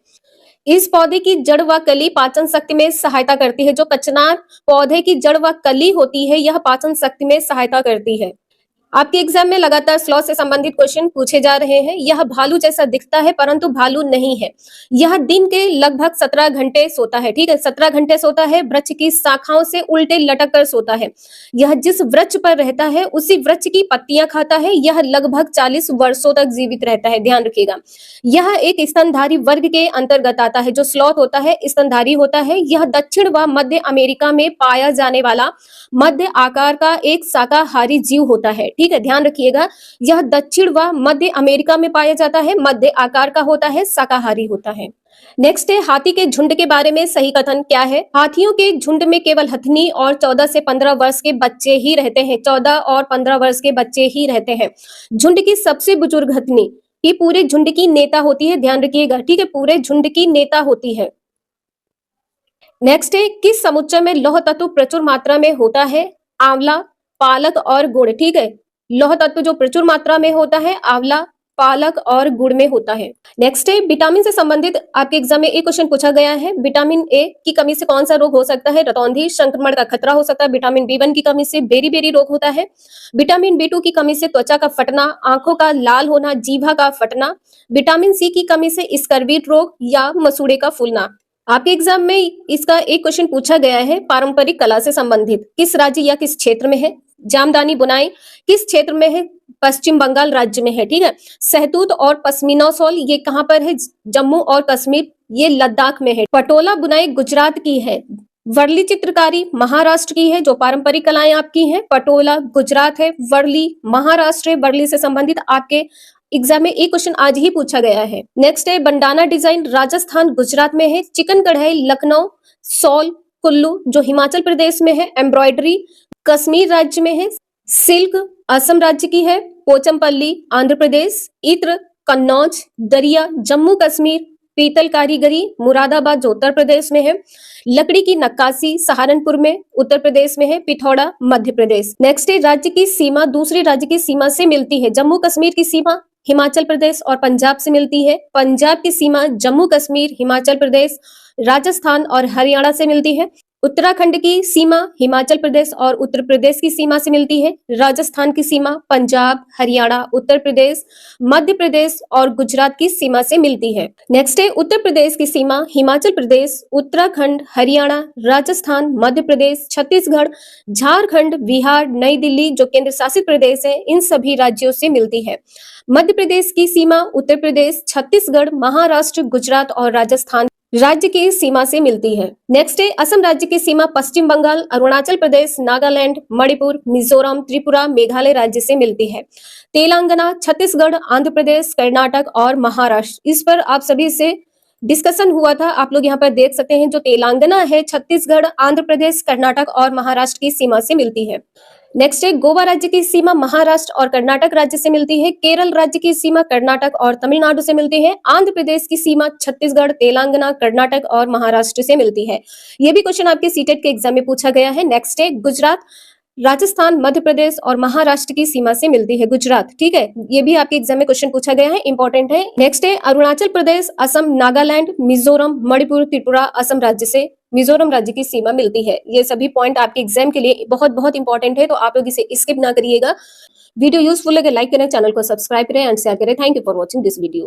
इस पौधे की जड़ व कली पाचन शक्ति में सहायता करती है। जो कचनार पौधे की जड़ व कली होती है यह पाचन शक्ति में सहायता करती है। आपके एग्जाम में लगातार स्लॉथ से संबंधित क्वेश्चन पूछे जा रहे हैं। यह भालू जैसा दिखता है परंतु भालू नहीं है। यह दिन के लगभग 17 घंटे सोता है। ठीक है, 17 घंटे सोता है। वृक्ष की शाखाओं से उल्टे लटक कर सोता है। यह जिस वृक्ष पर रहता है उसी वृक्ष की पत्तियां खाता है। यह लगभग 40 वर्षों तक जीवित रहता है। ध्यान रखिएगा, यह एक स्तनधारी वर्ग के अंतर्गत आता है। जो स्लॉथ होता है स्तनधारी होता है। यह दक्षिण व मध्य अमेरिका में पाया जाने वाला मध्य आकार का एक शाकाहारी जीव होता है। ठीक है, ध्यान रखिएगा, यह दक्षिण व मध्य अमेरिका में पाया जाता है, मध्य आकार का होता है, शाकाहारी होता है। नेक्स्ट है, हाथी के झुंड के बारे में सही कथन क्या है? हाथियों के झुंड में केवल हथनी और 14 से 15 वर्ष के बच्चे ही रहते हैं। 14 और 15 वर्ष के बच्चे ही रहते हैं। झुंड की सबसे बुजुर्ग हथनी ये पूरे झुंड की नेता होती है। ध्यान रखिएगा, ठीक है, पूरे झुंड की नेता होती है। नेक्स्ट है, किस समुच्चय में लौह तत्व प्रचुर मात्रा में होता है? आंवला, पालक और गुड़। ठीक है, लौह तत्व जो प्रचुर मात्रा में होता है आंवला, पालक और गुड़ में होता है। नेक्स्ट है विटामिन से संबंधित आपके एग्जाम में एक क्वेश्चन पूछा गया है। विटामिन ए की कमी से कौन सा रोग हो सकता है? रतौंधी संक्रमण का खतरा हो सकता है। विटामिन बी1 की कमी से बेरी बेरी रोग होता है। विटामिन बी2 की कमी से त्वचा का फटना, आंखों का लाल होना, जीभा का फटना। विटामिन सी की कमी से स्कर्वीट रोग या मसूड़े का फूलना। आपके एग्जाम में इसका एक क्वेश्चन पूछा गया है पारंपरिक कला से संबंधित, किस राज्य या किस क्षेत्र में है? जामदानी बुनाई किस क्षेत्र में है? पश्चिम बंगाल राज्य में है। ठीक है। सहतूत और पश्मीना शॉल ये कहां पर है? जम्मू और कश्मीर, ये लद्दाख में है। पटोला बुनाई गुजरात की है। वर्ली चित्रकारी महाराष्ट्र की है। जो पारंपरिक कलाएं आपकी हैं, पटोला गुजरात है, वर्ली महाराष्ट्र है। वर्ली से संबंधित आपके एग्जाम में एक क्वेश्चन आज ही पूछा गया है। नेक्स्ट है बंडाना डिजाइन राजस्थान गुजरात में है। चिकन कढ़ाई लखनऊ, सॉल कुल्लू जो हिमाचल प्रदेश में है। एम्ब्रॉयडरी कश्मीर राज्य में है। सिल्क असम राज्य की है। पोचमपल्ली आंध्र प्रदेश। इत्र कन्नौज, दरिया जम्मू कश्मीर। पीतल कारीगरी मुरादाबाद जो उत्तर प्रदेश में है। लकड़ी की नक्काशी सहारनपुर में उत्तर प्रदेश में है। पिथौरा मध्य प्रदेश। नेक्स्ट है राज्य की सीमा दूसरे राज्य की सीमा से मिलती है। जम्मू कश्मीर की सीमा हिमाचल प्रदेश और पंजाब से मिलती है। पंजाब की सीमा जम्मू कश्मीर, हिमाचल प्रदेश, राजस्थान और हरियाणा से मिलती है। उत्तराखंड की सीमा हिमाचल प्रदेश और उत्तर प्रदेश की सीमा से मिलती है। राजस्थान की सीमा पंजाब, हरियाणा, उत्तर प्रदेश, मध्य प्रदेश और गुजरात की सीमा से मिलती है। नेक्स्ट है उत्तर प्रदेश की सीमा हिमाचल प्रदेश, उत्तराखंड, हरियाणा, राजस्थान, मध्य प्रदेश, छत्तीसगढ़, झारखंड, बिहार, नई दिल्ली जो केंद्र शासित प्रदेश है, इन सभी राज्यों से मिलती है। मध्य प्रदेश की सीमा उत्तर प्रदेश, छत्तीसगढ़, महाराष्ट्र, गुजरात और राजस्थान राज्य की सीमा से मिलती है। नेक्स्ट है असम राज्य की सीमा पश्चिम बंगाल, अरुणाचल प्रदेश, नागालैंड, मणिपुर, मिजोरम, त्रिपुरा, मेघालय राज्य से मिलती है। तेलंगाना, छत्तीसगढ़, आंध्र प्रदेश, कर्नाटक और महाराष्ट्र, इस पर आप सभी से डिस्कशन हुआ था। आप लोग यहाँ पर देख सकते हैं जो तेलंगाना है, छत्तीसगढ़, आंध्र प्रदेश, कर्नाटक और महाराष्ट्र की सीमा से मिलती है। नेक्स्ट है गोवा राज्य की सीमा महाराष्ट्र और कर्नाटक राज्य से मिलती है। केरल राज्य की सीमा कर्नाटक और तमिलनाडु से मिलती है। आंध्र प्रदेश की सीमा छत्तीसगढ़, तेलंगाना, कर्नाटक और महाराष्ट्र से मिलती है। ये भी क्वेश्चन आपके सीटेट के एग्जाम में पूछा गया है। नेक्स्ट है गुजरात, राजस्थान, मध्य प्रदेश और महाराष्ट्र की सीमा से मिलती है गुजरात। ठीक है, ये भी आपके एग्जाम में क्वेश्चन पूछा गया है, इंपॉर्टेंट है। नेक्स्ट है अरुणाचल प्रदेश, असम, नागालैंड, मिजोरम, मणिपुर, त्रिपुरा, असम राज्य से मिजोरम राज्य की सीमा मिलती है। ये सभी पॉइंट आपके एग्जाम के लिए बहुत बहुत इंपॉर्टेंट है, तो आप लोग इसे स्किप ना करिएगा। वीडियो यूजफुल लगे लाइक करें, चैनल को सब्सक्राइब करें एंड शेयर करें। Thank you for watching this video.